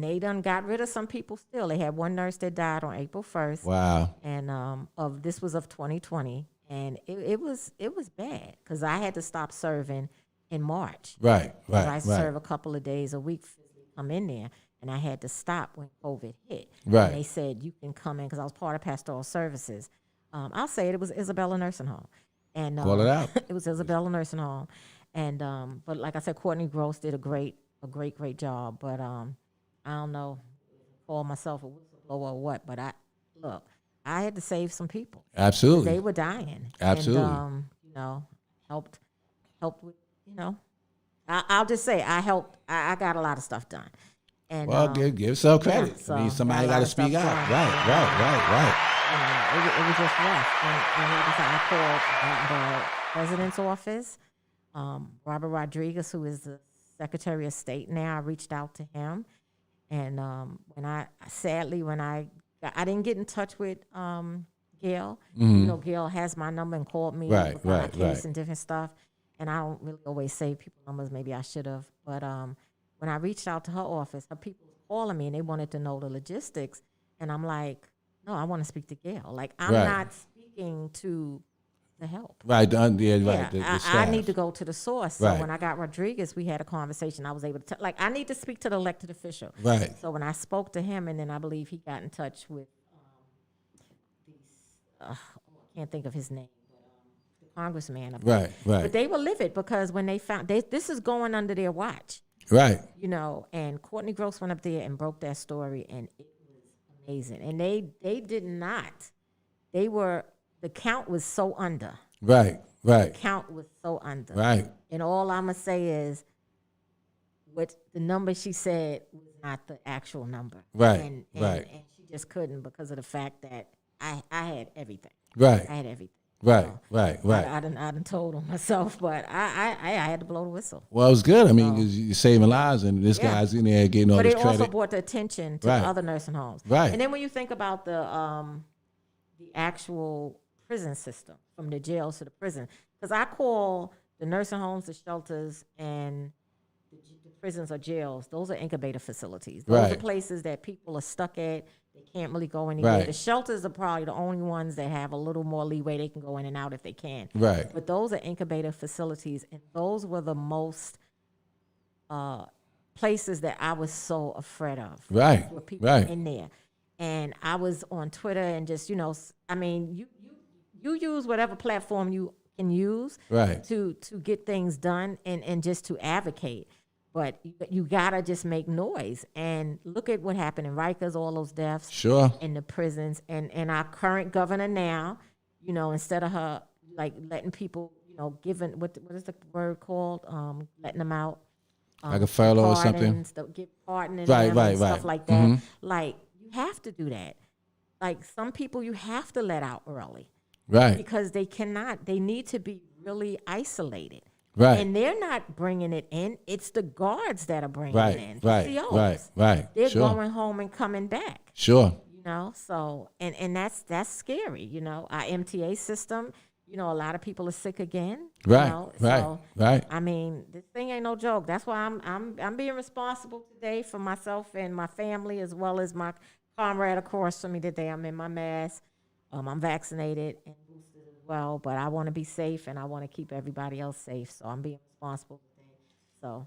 they done got rid of some people still. They had one nurse that died on April 1st. Wow. And this was of 2020. And it was bad, because I had to stop serving in March. Right. I serve a couple of days a week. I'm in there, and I had to stop when COVID hit. Right. And they said, you can come in, because I was part of pastoral services. I'll say it was Isabella Nursing Home. And call it out. It was Isabella Nursing Home. And but like I said, Courtney Gross did a great job. But I don't know, call myself a whistleblower or what, but I had to save some people. Absolutely. They were dying. Absolutely. And helped with, I'll just say I helped. I got a lot of stuff done. And give yourself credit. Yeah, so somebody got to speak out. Right. It was just rough. And like I said, I called the president's office, Robert Rodriguez, who is the Secretary of State now. I reached out to him, and when I didn't get in touch with Gail. Mm-hmm. Gail has my number and called me Right. my case and different stuff. And I don't really always save people numbers. Maybe I should have. But when I reached out to her office, her people were calling me, and they wanted to know the logistics. And I'm like, no, I want to speak to Gail. Like, I'm not speaking to the help. Right. Right. I need to go to the source. So Right. when I got Rodriguez, we had a conversation. I was able to I need to speak to the elected official. Right. So when I spoke to him, and then I believe he got in touch with I can't think of his name. Congressman. Right. But they were livid, because when they found this is going under their watch. Right. And Courtney Gross went up there and broke that story, and it was amazing. And they did not. The count was so under. Right. The count was so under. Right. And all I'm going to say is, what the number she said was not the actual number. Right. And she just couldn't, because of the fact that I had everything. Right. I had everything. Right, So, right. I done told on myself, but I had to blow the whistle. Well, it was good. I mean, you're saving lives, and this guy's in there getting all this credit. But it also brought the attention to the other nursing homes. Right. And then when you think about the actual prison system, from the jails to the prison, because I call the nursing homes, the shelters, and the prisons or jails, those are incubator facilities. Those are places that people are stuck at. They can't really go anywhere. Right. The shelters are probably the only ones that have a little more leeway. They can go in and out if they can. Right. But those are incubator facilities, and those were the most places that I was so afraid of. Right. With people in there. And I was on Twitter, and just, you use whatever platform you can use to get things done and just to advocate. But you gotta just make noise, and look at what happened in Rikers, all those deaths, in the prisons, and our current governor now, instead of her letting people, giving what is the word called, letting them out, like a furlough or something, get pardoning right, stuff like that. Mm-hmm. Like, you have to do that. Like, some people you have to let out early, right? Because they cannot. They need to be really isolated. Right. And they're not bringing it in. It's the guards that are bringing it in. Right. They're going home and coming back. Sure. So, and that's scary, Our MTA system a lot of people are sick again. Right, right. I mean, this thing ain't no joke. That's why I'm being responsible today for myself and my family, as well as my comrade across from me today. I'm in my mask. I'm vaccinated and boosted as well, but I want to be safe and I want to keep everybody else safe. So I'm being responsible today. So.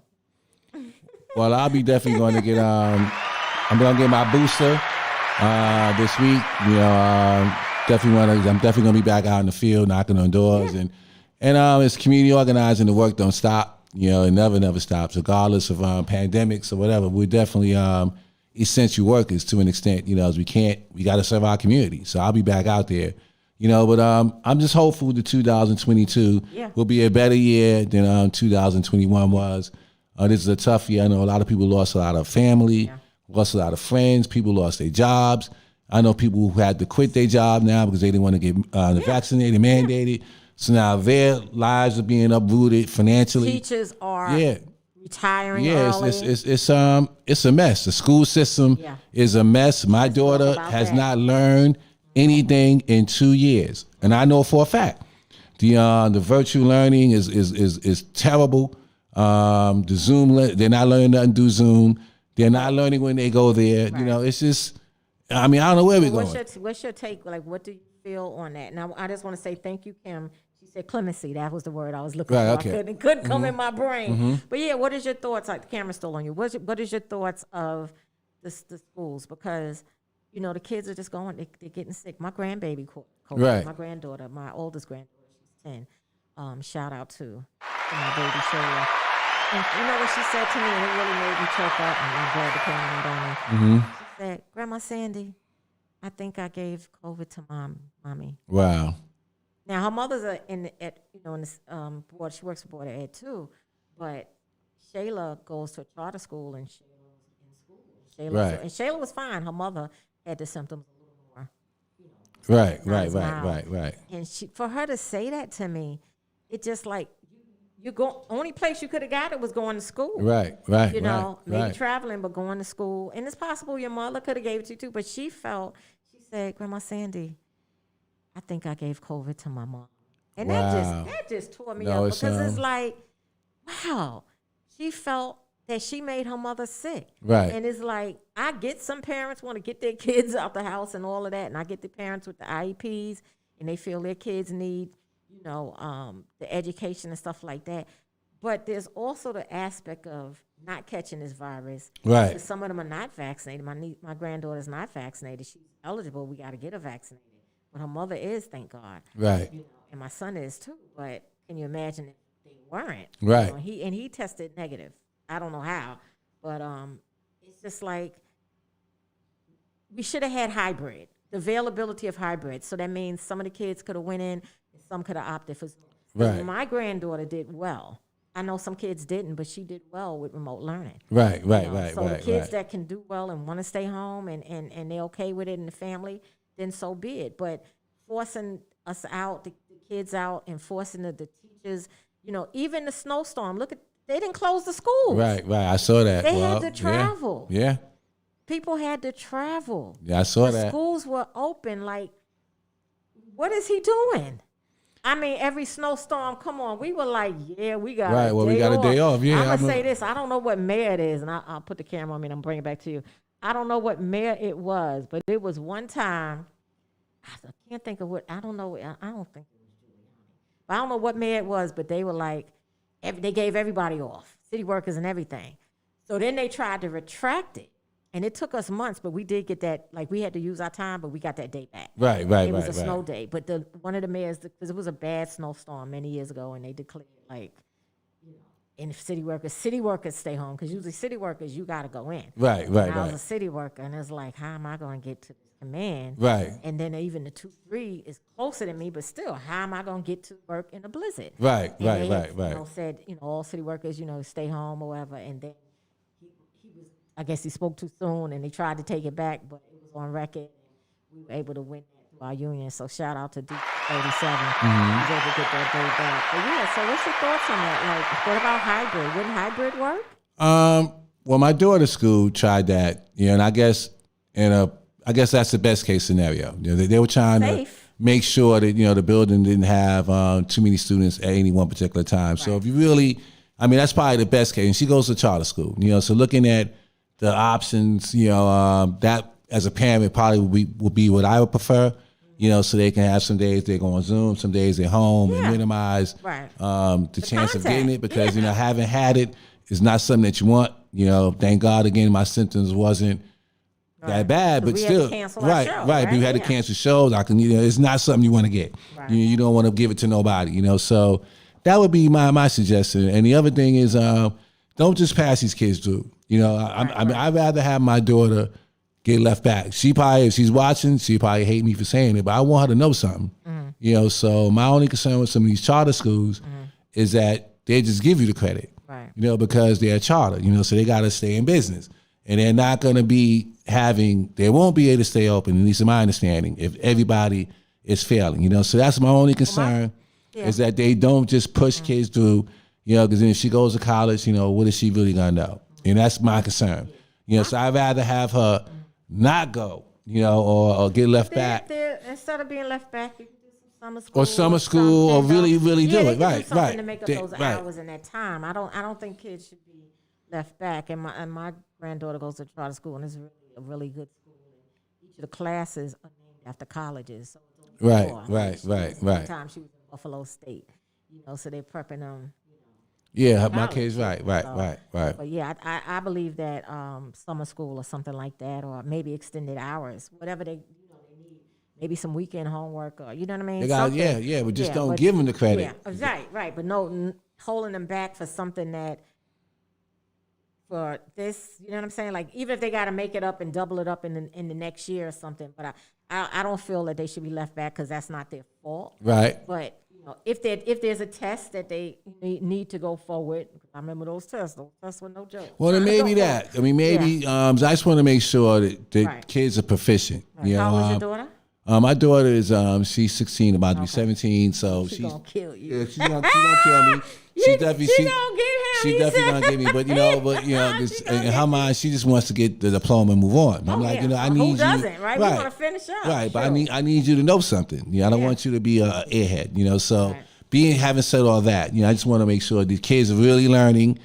Well, I'll be definitely going to get. I'm going to get my booster this week. I'm definitely going to be back out in the field, knocking on doors, and it's community organizing. The work don't stop. It never stops, regardless of pandemics or whatever. We're definitely essential workers to an extent. As we got to serve our community. So I'll be back out there. But I'm just hopeful that 2022 will be a better year than 2021 was. This is a tough year. I know a lot of people lost a lot of family, lost a lot of friends. People lost their jobs. I know people who had to quit their job now because they didn't want to get vaccinated, mandated. So now their lives are being uprooted financially. Teachers are retiring early. It's a mess. The school system is a mess. My daughter has not learned anything in 2 years, and I know for a fact the virtual learning is terrible. The Zoom, they're not learning nothing through Zoom. They're not learning when they go there. Right. It's just, I don't know where we're going. What's your take? Like, what do you feel on that? Now, I just want to say thank you, Kim. She said clemency. That was the word I was looking for. Okay. I couldn't come in my brain. But yeah, what is your thoughts? Like, the camera's still on you. What is your thoughts of the schools? Because, the kids are just going, they're getting sick. My grandbaby caught COVID. Right. My granddaughter, my oldest granddaughter, she's 10. Shout out to my baby Shayla. And you know what she said to me, and it really made me choke up, and I'm glad the camera not on me. She said, Grandma Sandy, I think I gave COVID to mommy. Wow. Now, her mother's in this board. She works for Board of Ed too, but Shayla goes to a charter school, and Shayla's in school. And Shayla was fine. Her mother had the symptoms a little more. Right. And for her to say that to me, it just like, only place you could have got it was going to school. Right. Maybe traveling, but going to school. And it's possible your mother could have gave it to you too, but she said, Grandma Sandy, I think I gave COVID to my mom. And that just tore me up because it's like, wow, she felt that she made her mother sick. Right. And it's like, I get some parents want to get their kids out the house and all of that. And I get the parents with the IEPs and they feel their kids need the education and stuff like that. But there's also the aspect of not catching this virus. Right. Because some of them are not vaccinated. My granddaughter's not vaccinated. She's eligible. We got to get her vaccinated. But her mother is, thank God. Right. And my son is too. But can you imagine if they weren't? Right. He tested negative. I don't know how. But it's just like we should have had hybrid. The availability of hybrid. So that means some of the kids could have went in. Some could have opted for Zoom. Right. My granddaughter did well. I know some kids didn't, but she did well with remote learning. Right. So the kids that can do well and want to stay home and they're okay with it in the family, then so be it. But forcing us out, the kids out, and forcing the teachers, even the snowstorm. They didn't close the schools. Right. I saw that. They had to travel. Yeah. People had to travel. Yeah, I saw that. Schools were open. Like, what is he doing? I mean, every snowstorm, come on. We were like, yeah, we got a day off. We got a day off. Yeah, I'm going to say this. I don't know what mayor it is, and I'll put the camera on me and I'm bringing it back to you. I don't know what mayor it was, but it was one time. I can't think of what. I don't know. I don't think it was Giuliani. I don't know what mayor it was, but they were like, they gave everybody off, city workers and everything. So then they tried to retract it. And it took us months, but we did get that. Like, we had to use our time, but we got that day back. Right. It was a snow day. But one of the mayors, because it was a bad snowstorm many years ago, and they declared, like, and city workers stay home, because usually city workers, you got to go in. Right. I was a city worker, and it's like, how am I going to get to this command? Right. And then even the 2-3 is closer than me, but still, how am I going to get to work in a blizzard? Right. Said, all city workers, stay home or whatever, and then I guess he spoke too soon, and they tried to take it back, but it was on record, and we were able to win that through our union. So shout out to D37. We was able to get that day back. But yeah, so what's your thoughts on that? Like, what about hybrid? Wouldn't hybrid work? Well, my daughter's school tried that, and I guess that's the best case scenario. They were trying safe. make sure that, the building didn't have too many students at any one particular time. Right. So if you really, that's probably the best case. And she goes to charter school, so looking at the options, that as a parent probably would be what I would prefer, so they can have some days they go on Zoom, some days they're home, and minimize the chance of getting it, because, having had it is not something that you want. Thank God, again, my symptoms wasn't that bad, but still, right. But you had to cancel shows. It's not something you want to get. Right. You don't want to give it to nobody. So that would be my suggestion. And the other thing is, don't just pass these kids through. I'd rather have my daughter get left back. She probably, if she's watching, she probably hate me for saying it, but I want her to know something. Mm-hmm. So my only concern with some of these charter schools is that they just give you the credit. Right. Because they're a charter. So they got to stay in business, and they're not going to be they won't be able to stay open, at least in my understanding, if everybody is failing. So that's my only concern, is that they don't just push kids through, because then if she goes to college, what is she really going to know? And that's my concern. So I'd rather have her not go, or get left back. Instead of being left back, you can do some summer school. Or summer school, or really do it. Right, do something to make up those hours in that time. I don't think kids should be left back. And my granddaughter goes to charter school, and it's really a really good school. And each of the classes are named after colleges. So right. Time she was in Buffalo State, so they're prepping them. Yeah, my kids, right. But yeah, I believe that summer school or something like that, or maybe extended hours, whatever they need, maybe some weekend homework, or you know what I mean. They got, but just don't give them the credit. Yeah, right. But no, holding them back for something that. For this, you know what I'm saying? Like, even if they got to make it up and double it up in the next year or something, but I don't feel that they should be left back, because that's not their fault. Right. But if there's a test that they need to go forward, I remember those tests. Those tests were no joke. Well, then maybe that. I just want to make sure that kids are proficient. Right. How old is your daughter? My daughter is she's 16, about to be 17. So she's gonna kill you. Yeah, she's gonna kill me. She definitely gonna get him. She definitely gonna get me. But in her mind, she just wants to get the diploma and move on. I'm like, I need who you. Doesn't, right? We want to finish up. Right, but I need you to know something. I don't want you to be a airhead. So. Right. Having said all that, I just want to make sure these kids are really learning,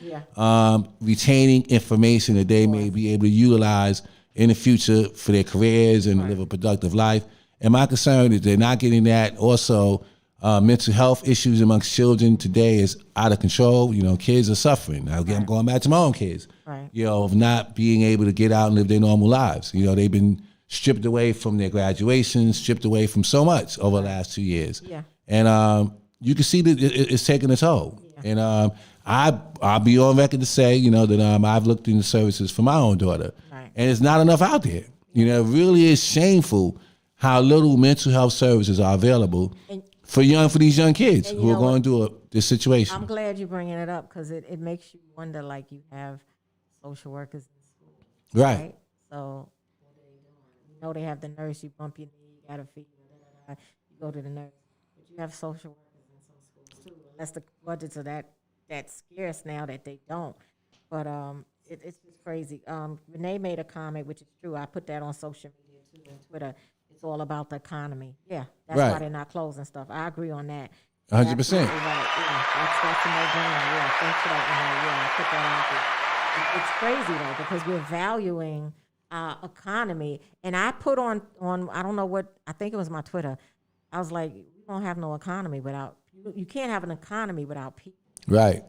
retaining information that they may be able to utilize in the future for their careers and live a productive life. And my concern is they're not getting that. Also, mental health issues amongst children today is out of control. Kids are suffering. Now, again, I'm going back to my own kids, of not being able to get out and live their normal lives. They've been stripped away from their graduation, stripped away from so much over the last 2 years. Yeah. And you can see that it's taking its toll. Yeah. And I'll be on record to say, that I've looked into services for my own daughter. Right. And it's not enough out there. It really is shameful how little mental health services are available for these young kids who are going through this situation. I'm glad you're bringing it up, because it makes you wonder, like, you have social workers in school. Right? So what are they doing? They have the nurse, you bump your knee, you got a fever, you go to the nurse. But you have social workers in some schools too. Unless the budgets are that scarce now that they don't. But it's just crazy. Renee made a comment, which is true. I put that on social media too, on Twitter. It's all about the economy. Yeah, that's why they're not closing stuff. I agree on that. 100%. Right. Yeah, that's a no-brainer. Yeah, thanks for that. I put that out there. It's crazy though, because we're valuing our economy. And I put on I don't know what, I think it was my Twitter. I was like, we don't have no economy without. You can't have an economy without people. Right.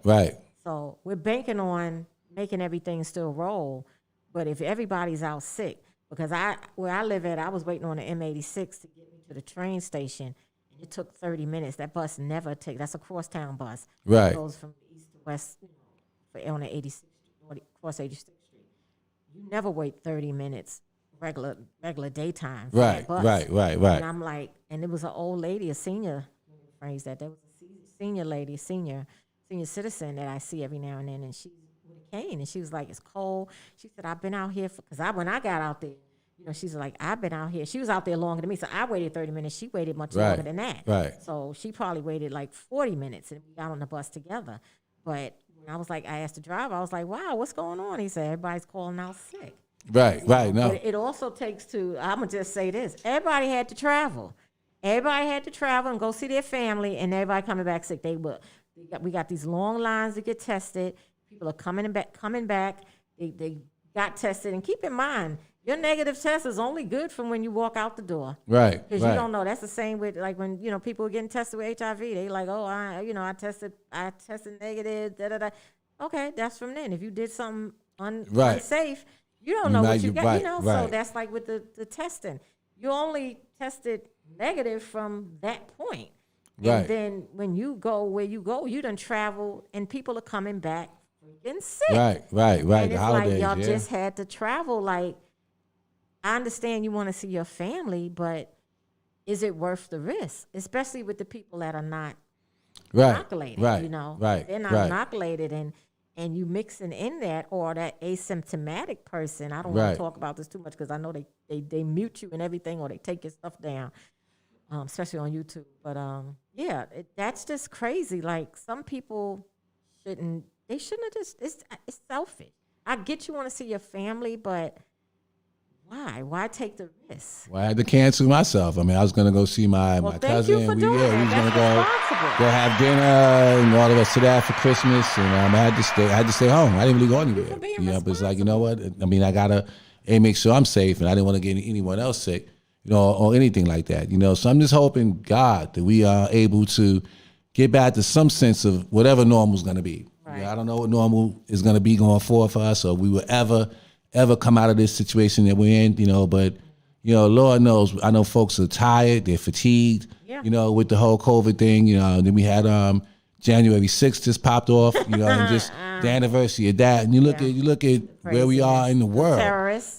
So we're banking on making everything still roll, but if everybody's out sick. Because where I live at, I was waiting on the M86 to get me to the train station. And it took 30 minutes. That bus never takes. That's a crosstown bus. Right. It goes from east to west, on the 86th Street, across 86th Street. You never wait 30 minutes regular daytime. For that bus. Right. And I'm like, and it was an old lady, a senior, phrase that. There was a senior lady, senior citizen that I see every now and then, and she with a cane, and she was like, it's cold. She said, I've been out here because when I got out there, she's like, I've been out here. She was out there longer than me, so I waited 30 minutes. She waited much longer than that. Right. So she probably waited like 40 minutes, and we got on the bus together. But when I was like, I asked the driver, I was like, wow, what's going on? He said, everybody's calling out sick. Right. No. But it also takes I'm going to just say this. Everybody had to travel. Everybody had to travel and go see their family, and everybody coming back sick. We got these long lines to get tested. People are coming back. They got tested. And keep in mind, your negative test is only good from when you walk out the door. Right. Because you don't know. That's the same with like when, people are getting tested with HIV. They like, oh, I tested negative, da-da-da. Okay, that's from then. If you did something unsafe, you don't know what you got, So that's like with the testing. You only tested negative from that point. And then when you go where you go, you done travel and people are coming back freaking sick. Right. And it's holidays, like y'all just had to travel. Like, I understand you want to see your family, but is it worth the risk? Especially with the people that are not inoculated, They're not inoculated and you mixing in that or that asymptomatic person. I don't want to talk about this too much because I know they mute you and everything or they take your stuff down, especially on YouTube. But that's just crazy. Like some people shouldn't have just, it's selfish. I get you want to see your family, but why? Why take the risk? Well, I had to cancel myself. I mean, I was going to go see my cousin. Thank you for doing that. We was going to go have dinner and all the rest of that for Christmas. And I had to stay home. I didn't really go anywhere. But it's like, you know what? I mean, I got to make sure I'm safe, and I didn't want to get anyone else sick, or anything like that. So I'm just hoping, God, that we are able to get back to some sense of whatever normal is going to be. Right. I don't know what normal is going to be going forward for us, or we will ever come out of this situation that we're in, but, Lord knows, I know folks are tired, they're fatigued, with the whole COVID thing, then we had January 6th just popped off, and just the anniversary of that. And you look at where we are in the world.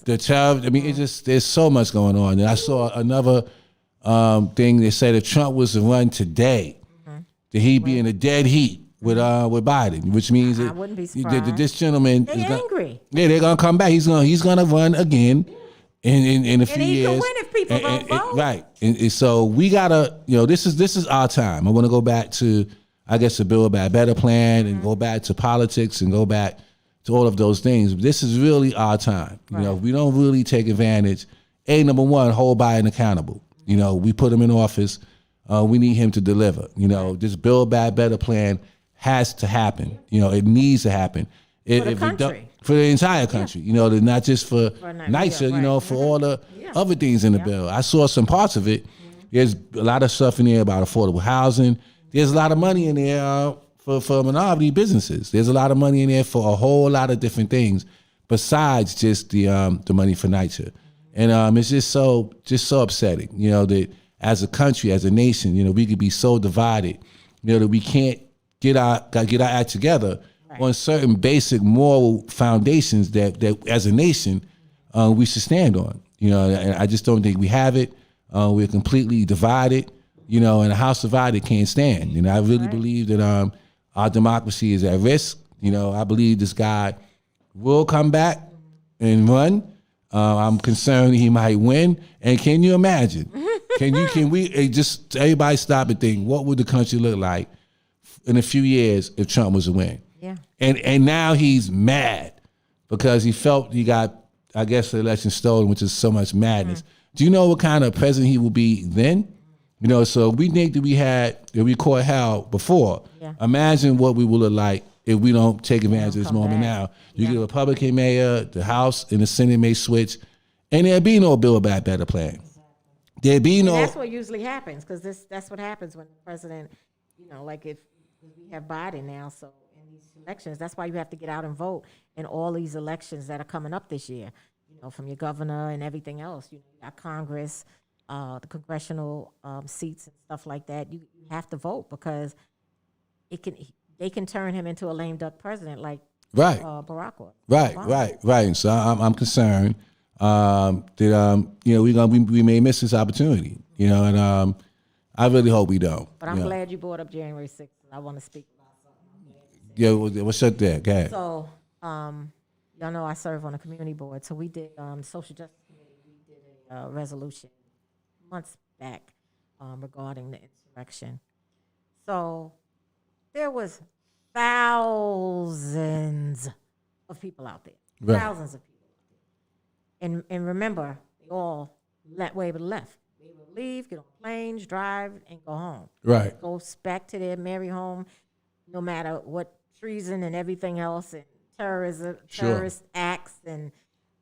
The terror, I mean, there's so much going on. And I saw another thing that said if Trump was to run today, that he'd be in a dead heat with Biden, which means I wouldn't be surprised. This gentleman is angry. They're gonna come back. He's gonna run again in a few years. And he can win if people don't vote. Right. And so we gotta, this is our time. I want to go back to, I guess, the Build Back Better plan and go back to politics and go back to all of those things. This is really our time. If we don't really take advantage, number one, hold Biden accountable. We put him in office. We need him to deliver. This Build Back Better plan has to happen. It needs to happen. For the country. For the entire country. Not just for NYCHA, for all the other things in the bill. I saw some parts of it. There's a lot of stuff in there about affordable housing. There's a lot of money in there for minority businesses. There's a lot of money in there for a whole lot of different things besides just the money for NYCHA. And it's just so upsetting, that as a country, as a nation, we could be so divided, that we can't get our act together on certain basic moral foundations that as a nation we should stand on. And I just don't think we have it. We're completely divided, and a house divided can't stand. And I really believe that our democracy is at risk. I believe this guy will come back and run. I'm concerned he might win. And can you imagine? Can we just everybody stop and think, what would the country look like in a few years if Trump was to win? Yeah. And now he's mad because he felt he got, I guess, the election stolen, which is so much madness. Do you know what kind of president he will be then? So we think that we caught hell before. Yeah. Imagine what we will look like if we don't take advantage of this moment now. You get a Republican mayor, the House and the Senate may switch, and there'll be no Build Back Better plan. There'll be no. That's what usually happens because that's what happens when the president, like if we have Biden now, so in these elections, that's why you have to get out and vote in all these elections that are coming up this year. From your governor and everything else. You got Congress, the congressional seats and stuff like that. You have to vote because they can turn him into a lame duck president like Barack was. Right. So I'm concerned that we may miss this opportunity. And I really hope we don't. But I'm glad you brought up January 6th. I want to speak about something. Yeah, what's up there? Go ahead. So. Y'all know I serve on a community board, so we did social justice committee. We did a resolution months back regarding the insurrection. So there was thousands of people out there, thousands of people out there, and remember, they all way to the left. They were leave, get on planes, drive, and go home. Right. Go back to their merry home, no matter what treason and everything else, and terrorist acts, and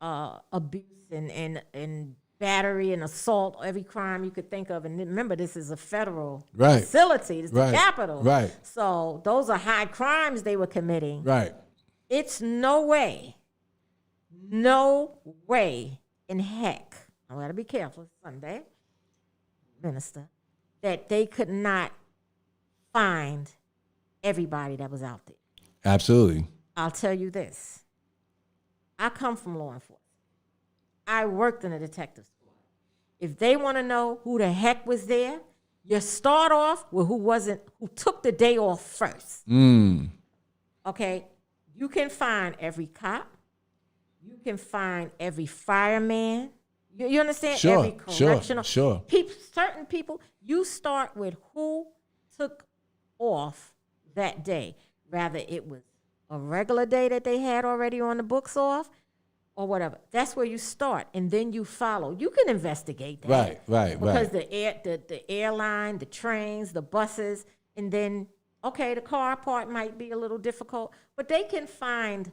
abuse, and battery and assault, every crime you could think of. And remember, this is a federal facility. It's the Capitol. Right. So those are high crimes they were committing. Right. It's no way in heck, I got to be careful, Sunday, minister, that they could not find everybody that was out there. Absolutely. I'll tell you this. I come from law enforcement. I worked in a detective squad. If they want to know who the heck was there, you start off with who took the day off first. Okay? You can find every cop. You can find every fireman. You understand? Every correctional. Sure. Certain people, you start with who took off that day. Rather it was a regular day that they had already on the books off, or whatever. That's where you start, and then you follow. You can investigate that. Right. Because the airline, the trains, the buses, and then, okay, the car part might be a little difficult, but they can find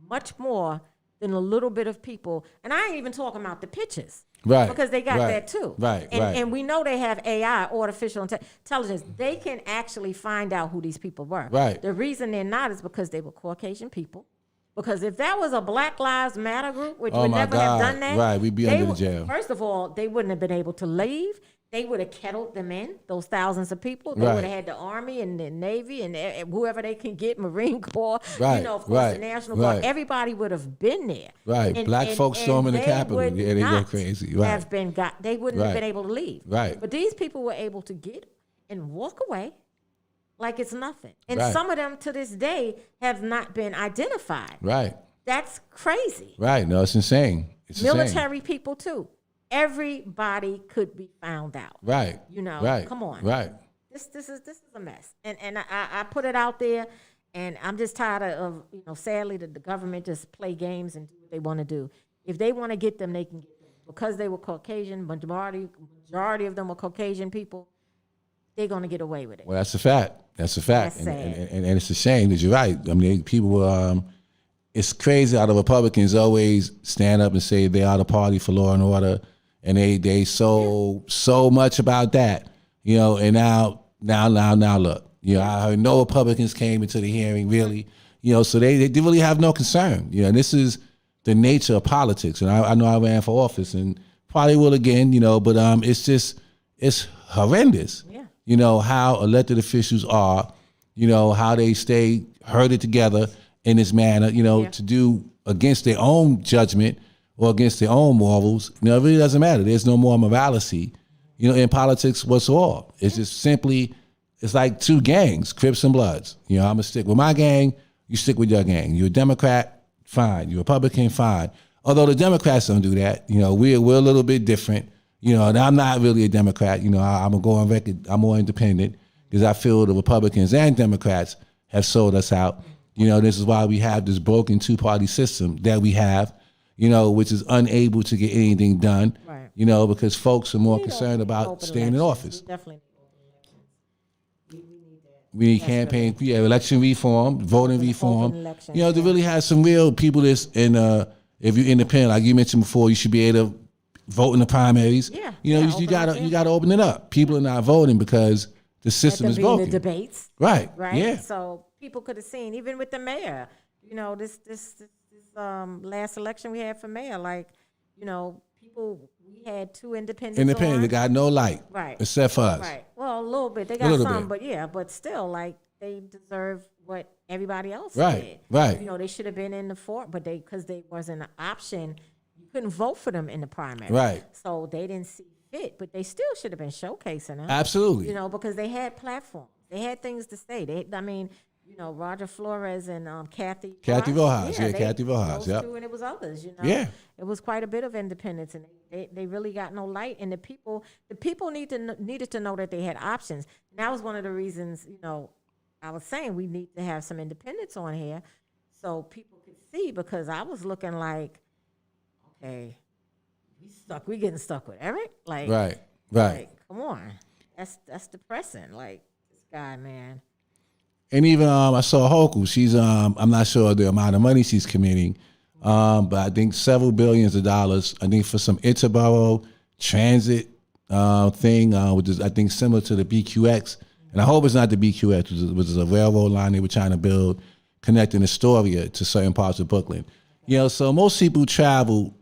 much more than a little bit of people. And I ain't even talking about the pictures. Right. Because they got that too. Right. And we know they have AI, artificial intelligence. They can actually find out who these people were. Right. The reason they're not is because they were Caucasian people. Because if that was a Black Lives Matter group, which would never have done that. Right, we'd be under the jail. First of all, they wouldn't have been able to leave. They would have kettled them in, those thousands of people. They would have had the Army and the Navy and whoever they can get, Marine Corps, of course, the National Guard. Everybody would have been there. Right. Black folks storming the Capitol. Yeah, they go crazy. Right. They wouldn't have been able to leave. Right. But these people were able to get and walk away like it's nothing. And some of them to this day have not been identified. Right. That's crazy. Right. No, it's insane. Military people too. Everybody could be found out. Right. Come on. Right. This is a mess. And I put it out there, and I'm just tired of sadly that the government just play games and do what they want to do. If they want to get them, they can get them. Because they were Caucasian, majority of them were Caucasian people, they're going to get away with it. Well, that's a fact. That's a fact. And it's a shame that you're right. I mean, people it's crazy how the Republicans always stand up and say they are the party for law and order, and they so much about that, and now look, I heard no Republicans came into the hearing really, so they really have no concern, and this is the nature of politics, and I know I ran for office and probably will again, but it's horrendous, how elected officials are, how they stay herded together in this manner, to do against their own judgment or against their own morals. It really doesn't matter. There's no more morality, in politics whatsoever. It's just simply, it's like two gangs, Crips and Bloods. I'm going to stick with my gang, you stick with your gang. You're a Democrat, fine. You're a Republican, fine. Although the Democrats don't do that. We're a little bit different. And I'm not really a Democrat. I'm going to go on record. I'm more independent because I feel the Republicans and Democrats have sold us out. This is why we have this broken two-party system that we have, which is unable to get anything done, right. Because folks are more concerned about staying in office. We need campaign, election reform, voting reform. To really have some real people that's in, if you're independent, like you mentioned before, you should be able to vote in the primaries. You gotta open it up. People are not voting because the system is broken. The debates. Right. Yeah. So people could have seen, even with the mayor, this last election we had for mayor, we had two independents. They got no light. Right. Except for us. Right. Well, a little bit. They got some, but but still, they deserve what everybody else did. Right. They should have been in the fort, but because they wasn't an option, you couldn't vote for them in the primary. Right. So they didn't see fit, but they still should have been showcasing them. Absolutely. Because they had platforms. They had things to say. Roger Flores and Kathy Rojas. Kathy Rojas. Those two, and it was others. Yeah. It was quite a bit of independence, and they really got no light. And the people needed to know that they had options. And that was one of the reasons. I was saying we need to have some independents on here, so people could see. Because I was looking like, okay, we getting stuck with Eric. Right. Right. Like, come on, that's depressing. Like this guy, man. And even I saw Hoku. She's I'm not sure the amount of money she's committing, but I think several billions of dollars. I think for some interborough transit thing, which is I think similar to the BQX. And I hope it's not the BQX, which is a railroad line they were trying to build, connecting Astoria to certain parts of Brooklyn. You know, so most people travel.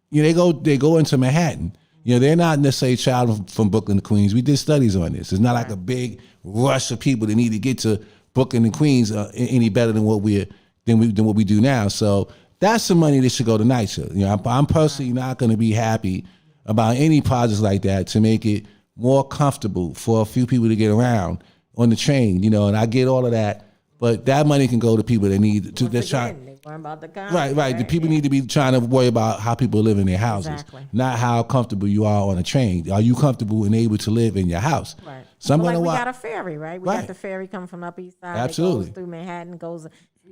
You know, they go into Manhattan. You know, they're not necessarily traveling from Brooklyn to Queens. We did studies on this. It's not like a big rush of people that need to get to Brooklyn and Queens any better than what we do now. So that's the money that should go to NYCHA. You know, I'm personally not going to be happy about any projects like that to make it more comfortable for a few people to get around on the train. You know, and I get all of that, but that money can go to people that need to. They're trying. About the right. The people need to be trying to worry about how people live in their houses, not how comfortable you are on a train. Are you comfortable and able to live in your house? Right. So we got a ferry, right? We got the ferry coming from Upper East Side. Absolutely. It goes through Manhattan.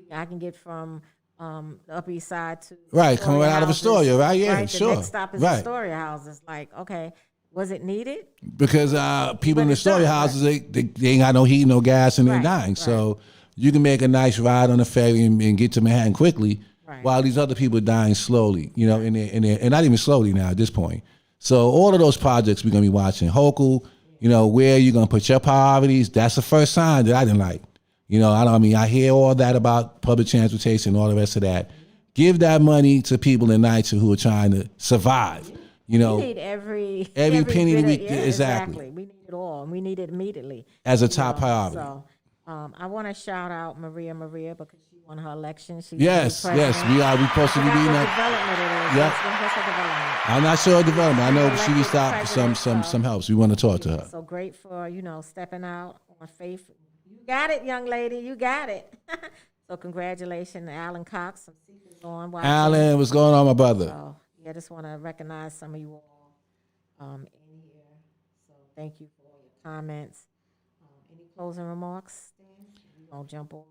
I can get from the Upper East Side to coming right out of Astoria, right? Yeah, right? sure. The next stop is Astoria houses. Like, okay, was it needed? Because people in the Astoria houses, they ain't got no heat, no gas, and they're dying. Right. So you can make a nice ride on the ferry and get to Manhattan quickly. Right. While these other people are dying slowly, you know, and not even slowly now at this point. So all of those projects we're gonna be watching. Hoku, you know, where you're gonna put your priorities. That's the first sign that I didn't like. You know, I hear all that about public transportation and all the rest of that. Give that money to people in NYCHA who are trying to survive. You know, we need every penny we exactly. We need it all, and we need it immediately as a top priority. So, I want to shout out Maria because she won her election. She's yes, we supposed to be doing that. I'm not sure of development. I know she needs to some help. So we want to talk to her. So great for stepping out on faith. You got it, young lady. You got it. So congratulations, Alan Cox. Some seekers on. Alan, what's going on, my brother? So, I just want to recognize some of you all in here. So thank you for all your comments. Any closing remarks, Stan? We gonna jump on.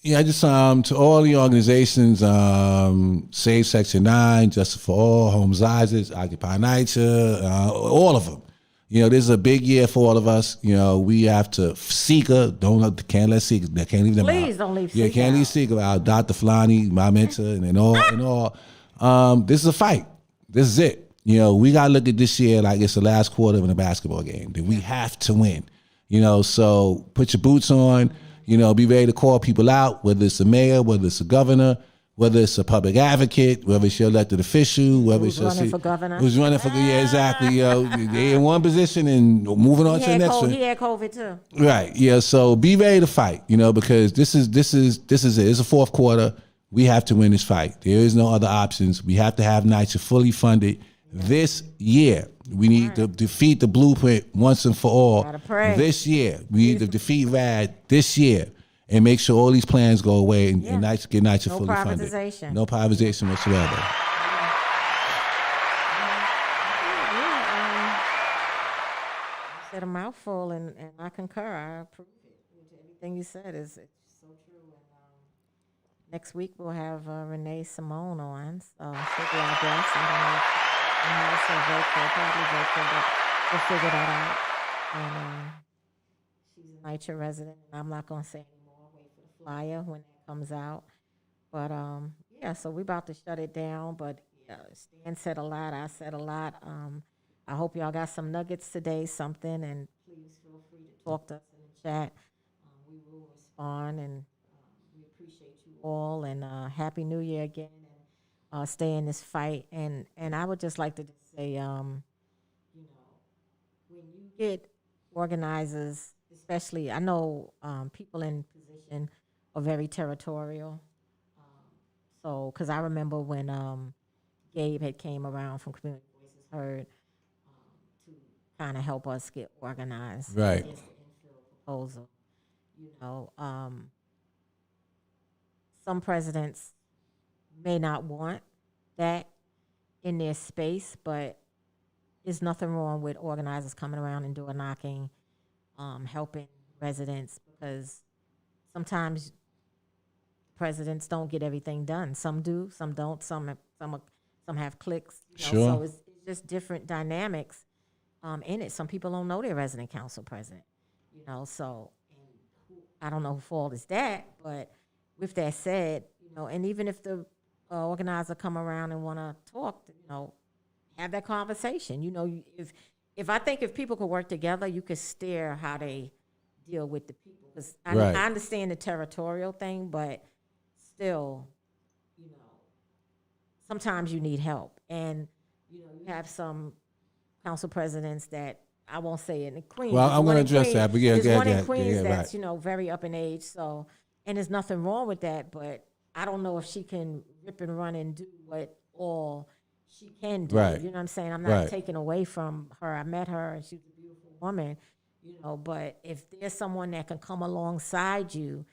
Yeah, I just to all the organizations, Save Section 9, Justice for All, Homes Isaac, Occupy NYCHA, all of them. You know, this is a big year for all of us. You know, we have to Seeker, can't let Seeker, can't leave them out. Please don't leave Seeker out. Can't leave Seeker out. Dr. Flani, my mentor, and all. This is a fight. This is it. You know, we got to look at this year like it's the last quarter of a basketball game that we have to win. You know, so put your boots on. You know, be ready to call people out, whether it's a mayor, whether it's a governor, whether it's a public advocate, whether it's your elected official, whether who's running for governor. Who's running for exactly. You know, they're in one position and moving on to the next one. He had COVID too. Right. Yeah. So be ready to fight. You know, because this is it. It's a fourth quarter. We have to win this fight. There is no other options. We have to have NYCHA fully funded this year. We need to defeat the blueprint once and for all this year. We need to defeat RAD this year and make sure all these plans go away and get NYCHA fully funded. No privatization whatsoever. You said a mouthful, and I concur. I approve it. Everything you said is so true. And next week we'll have Renee Simone on, so she'll be our guest. And also probably vocal, but we'll figure that out. And she's a NYCHA resident, and I'm not going to say anymore. Wait for the flyer when it comes out. But, so we're about to shut it down. But, Stan said a lot. I said a lot. I hope y'all got some nuggets today, something. And please feel free to talk to us in the chat. We will respond, and we appreciate you all. And Happy New Year again. Stay in this fight, and I would just like to say, when you get organizers, especially, I know people in position are very territorial. So, because I remember when Gabe had came around from Community Voices Heard to kind of help us get organized. Right. Against the infill proposal. Some presidents may not want that in their space, but there's nothing wrong with organizers coming around and door knocking, helping residents, because sometimes presidents don't get everything done. Some do, some don't. Some have cliques. Sure. So it's just different dynamics, in it. Some people don't know their resident council president, so I don't know who fault is that, but with that said, and even if the organizer come around and want to talk, have that conversation. If I think if people could work together, you could steer how they deal with the people. Because I understand the territorial thing, but still, sometimes you need help. And, you have some council presidents that I won't say in Queens. Well, I'm going to address that, but there's one in Queens that's, very up in age. So, and there's nothing wrong with that, but I don't know if she can rip and run and do what all she can do. Right. You know what I'm saying? I'm not taking away from her. I met her and she's a beautiful woman, but if there's someone that can come alongside you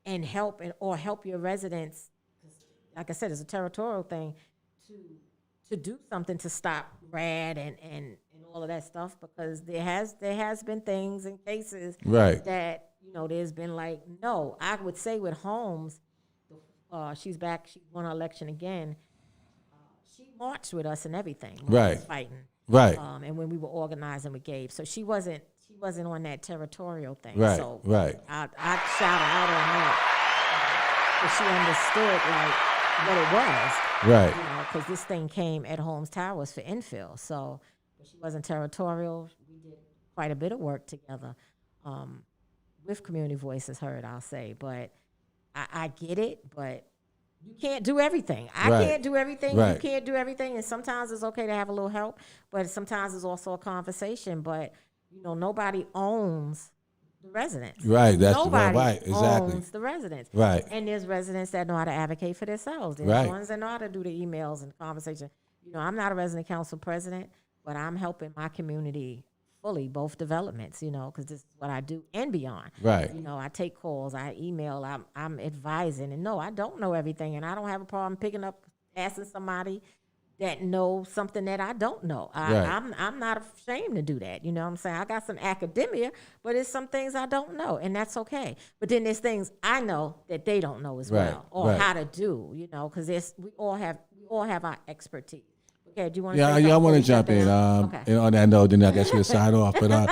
and help or help your residents, like I said, it's a territorial thing, to do something to stop RAD and all of that stuff, because there has been things and cases that, there's been like, no, I would say with Holmes, she's back, she won her election again. She marched with us and everything. When we was fighting. Right. And when we were organizing with Gabe. So she wasn't on that territorial thing. Right. So right. I shout her out on that. Because she understood what it was. Right. Because this thing came at Holmes Towers for infill. So she wasn't territorial. We did quite a bit of work together with Community Voices Heard, I'll say. But I get it, but you can't do everything. I can't do everything. You can't do everything. And sometimes it's okay to have a little help, but sometimes it's also a conversation. But, nobody owns the residents. Right. That's nobody exactly. owns the residents. Right. And there's residents that know how to advocate for themselves. There's ones that know how to do the emails and conversation. I'm not a resident council president, but I'm helping my community fully, both developments, because this is what I do and beyond. Right. I take calls, I email, I'm advising. And no, I don't know everything, and I don't have a problem picking up, asking somebody that knows something that I don't know. I'm not ashamed to do that. You know what I'm saying? I got some academia, but it's some things I don't know, and that's okay. But then there's things I know that they don't know as well, or how to do, because we all have our expertise. Okay, do you want to I want to jump in. And on that note, then I guess we'll sign off. But I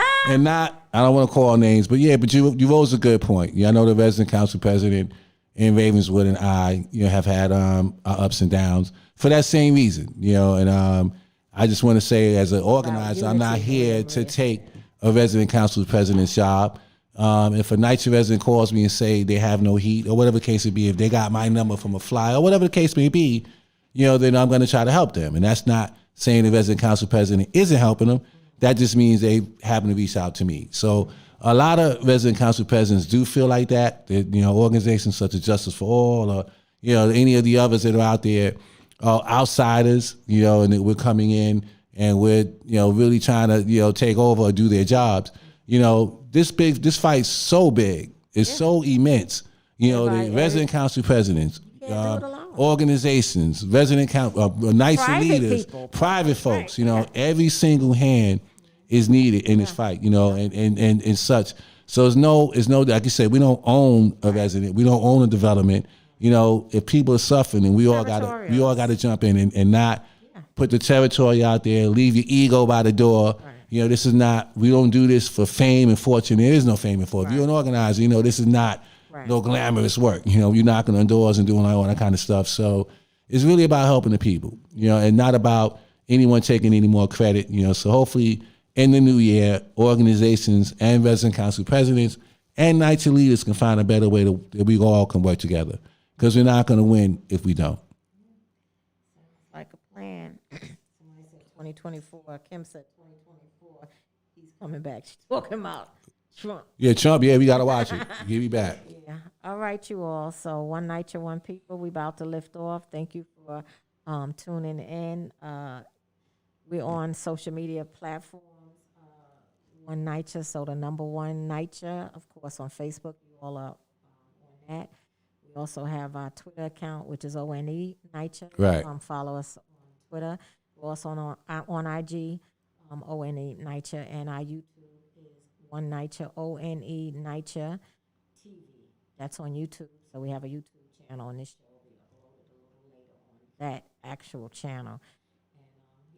don't want to call names, but you rose a good point. I know the resident council president in Ravenswood and I, have had our ups and downs for that same reason. And I just want to say, as an organizer, I'm not here to take a resident council president's job. If a NYCHA resident calls me and say they have no heat, or whatever the case may be, if they got my number from a flyer, or whatever the case may be, then I'm going to try to help them. And that's not saying the resident council president isn't helping them. That just means they happen to reach out to me. So a lot of resident council presidents do feel like that. Organizations such as Justice for All, or, any of the others that are out there are outsiders, and we're coming in and we're, really trying to, take over or do their jobs. This fight's so big. It's so immense. The resident council presidents, organizations, resident NYCHA leaders, private folks, every single hand is needed in this fight, and such. So it's no, like you said, we don't own a resident, we don't own a development. If people are suffering, and we all got to jump in and not put the territory out there, leave your ego by the door. This is not, we don't do this for fame and fortune. There is no fame and fortune. If you're an organizer, this is not no glamorous work. You're knocking on doors and doing all that kind of stuff. So it's really about helping the people, and not about anyone taking any more credit. So hopefully in the new year, organizations and resident council presidents and NYCHA leaders can find a better way that we all can work together, because we're not going to win if we don't. Like a plan. Somebody said 2024. Kim said 2024. He's coming back. She's talking about Trump. Yeah, Trump. Yeah, we got to watch it. Give me back. Yeah. All right, you all. So one NYCHA, one people. We about to lift off. Thank you for tuning in. We're on social media platforms. One NYCHA, so the number one NYCHA, of course, on Facebook. You all are on that. We also have our Twitter account, which is ONE NYCHA. Right. Follow us on Twitter. We're also on IG, ONE NYCHA, and our YouTube is One NYCHA, ONE NYCHA TV. That's on YouTube. So we have a YouTube channel, and this show will be uploaded a little later on that actual channel.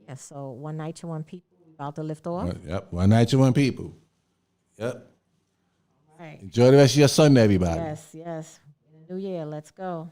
And so one NYCHA, one people. About to lift off. Yep. 1 night to 1 people. Yep. All right. Enjoy the rest of your Sunday, everybody. Yes, yes. New year. Let's go.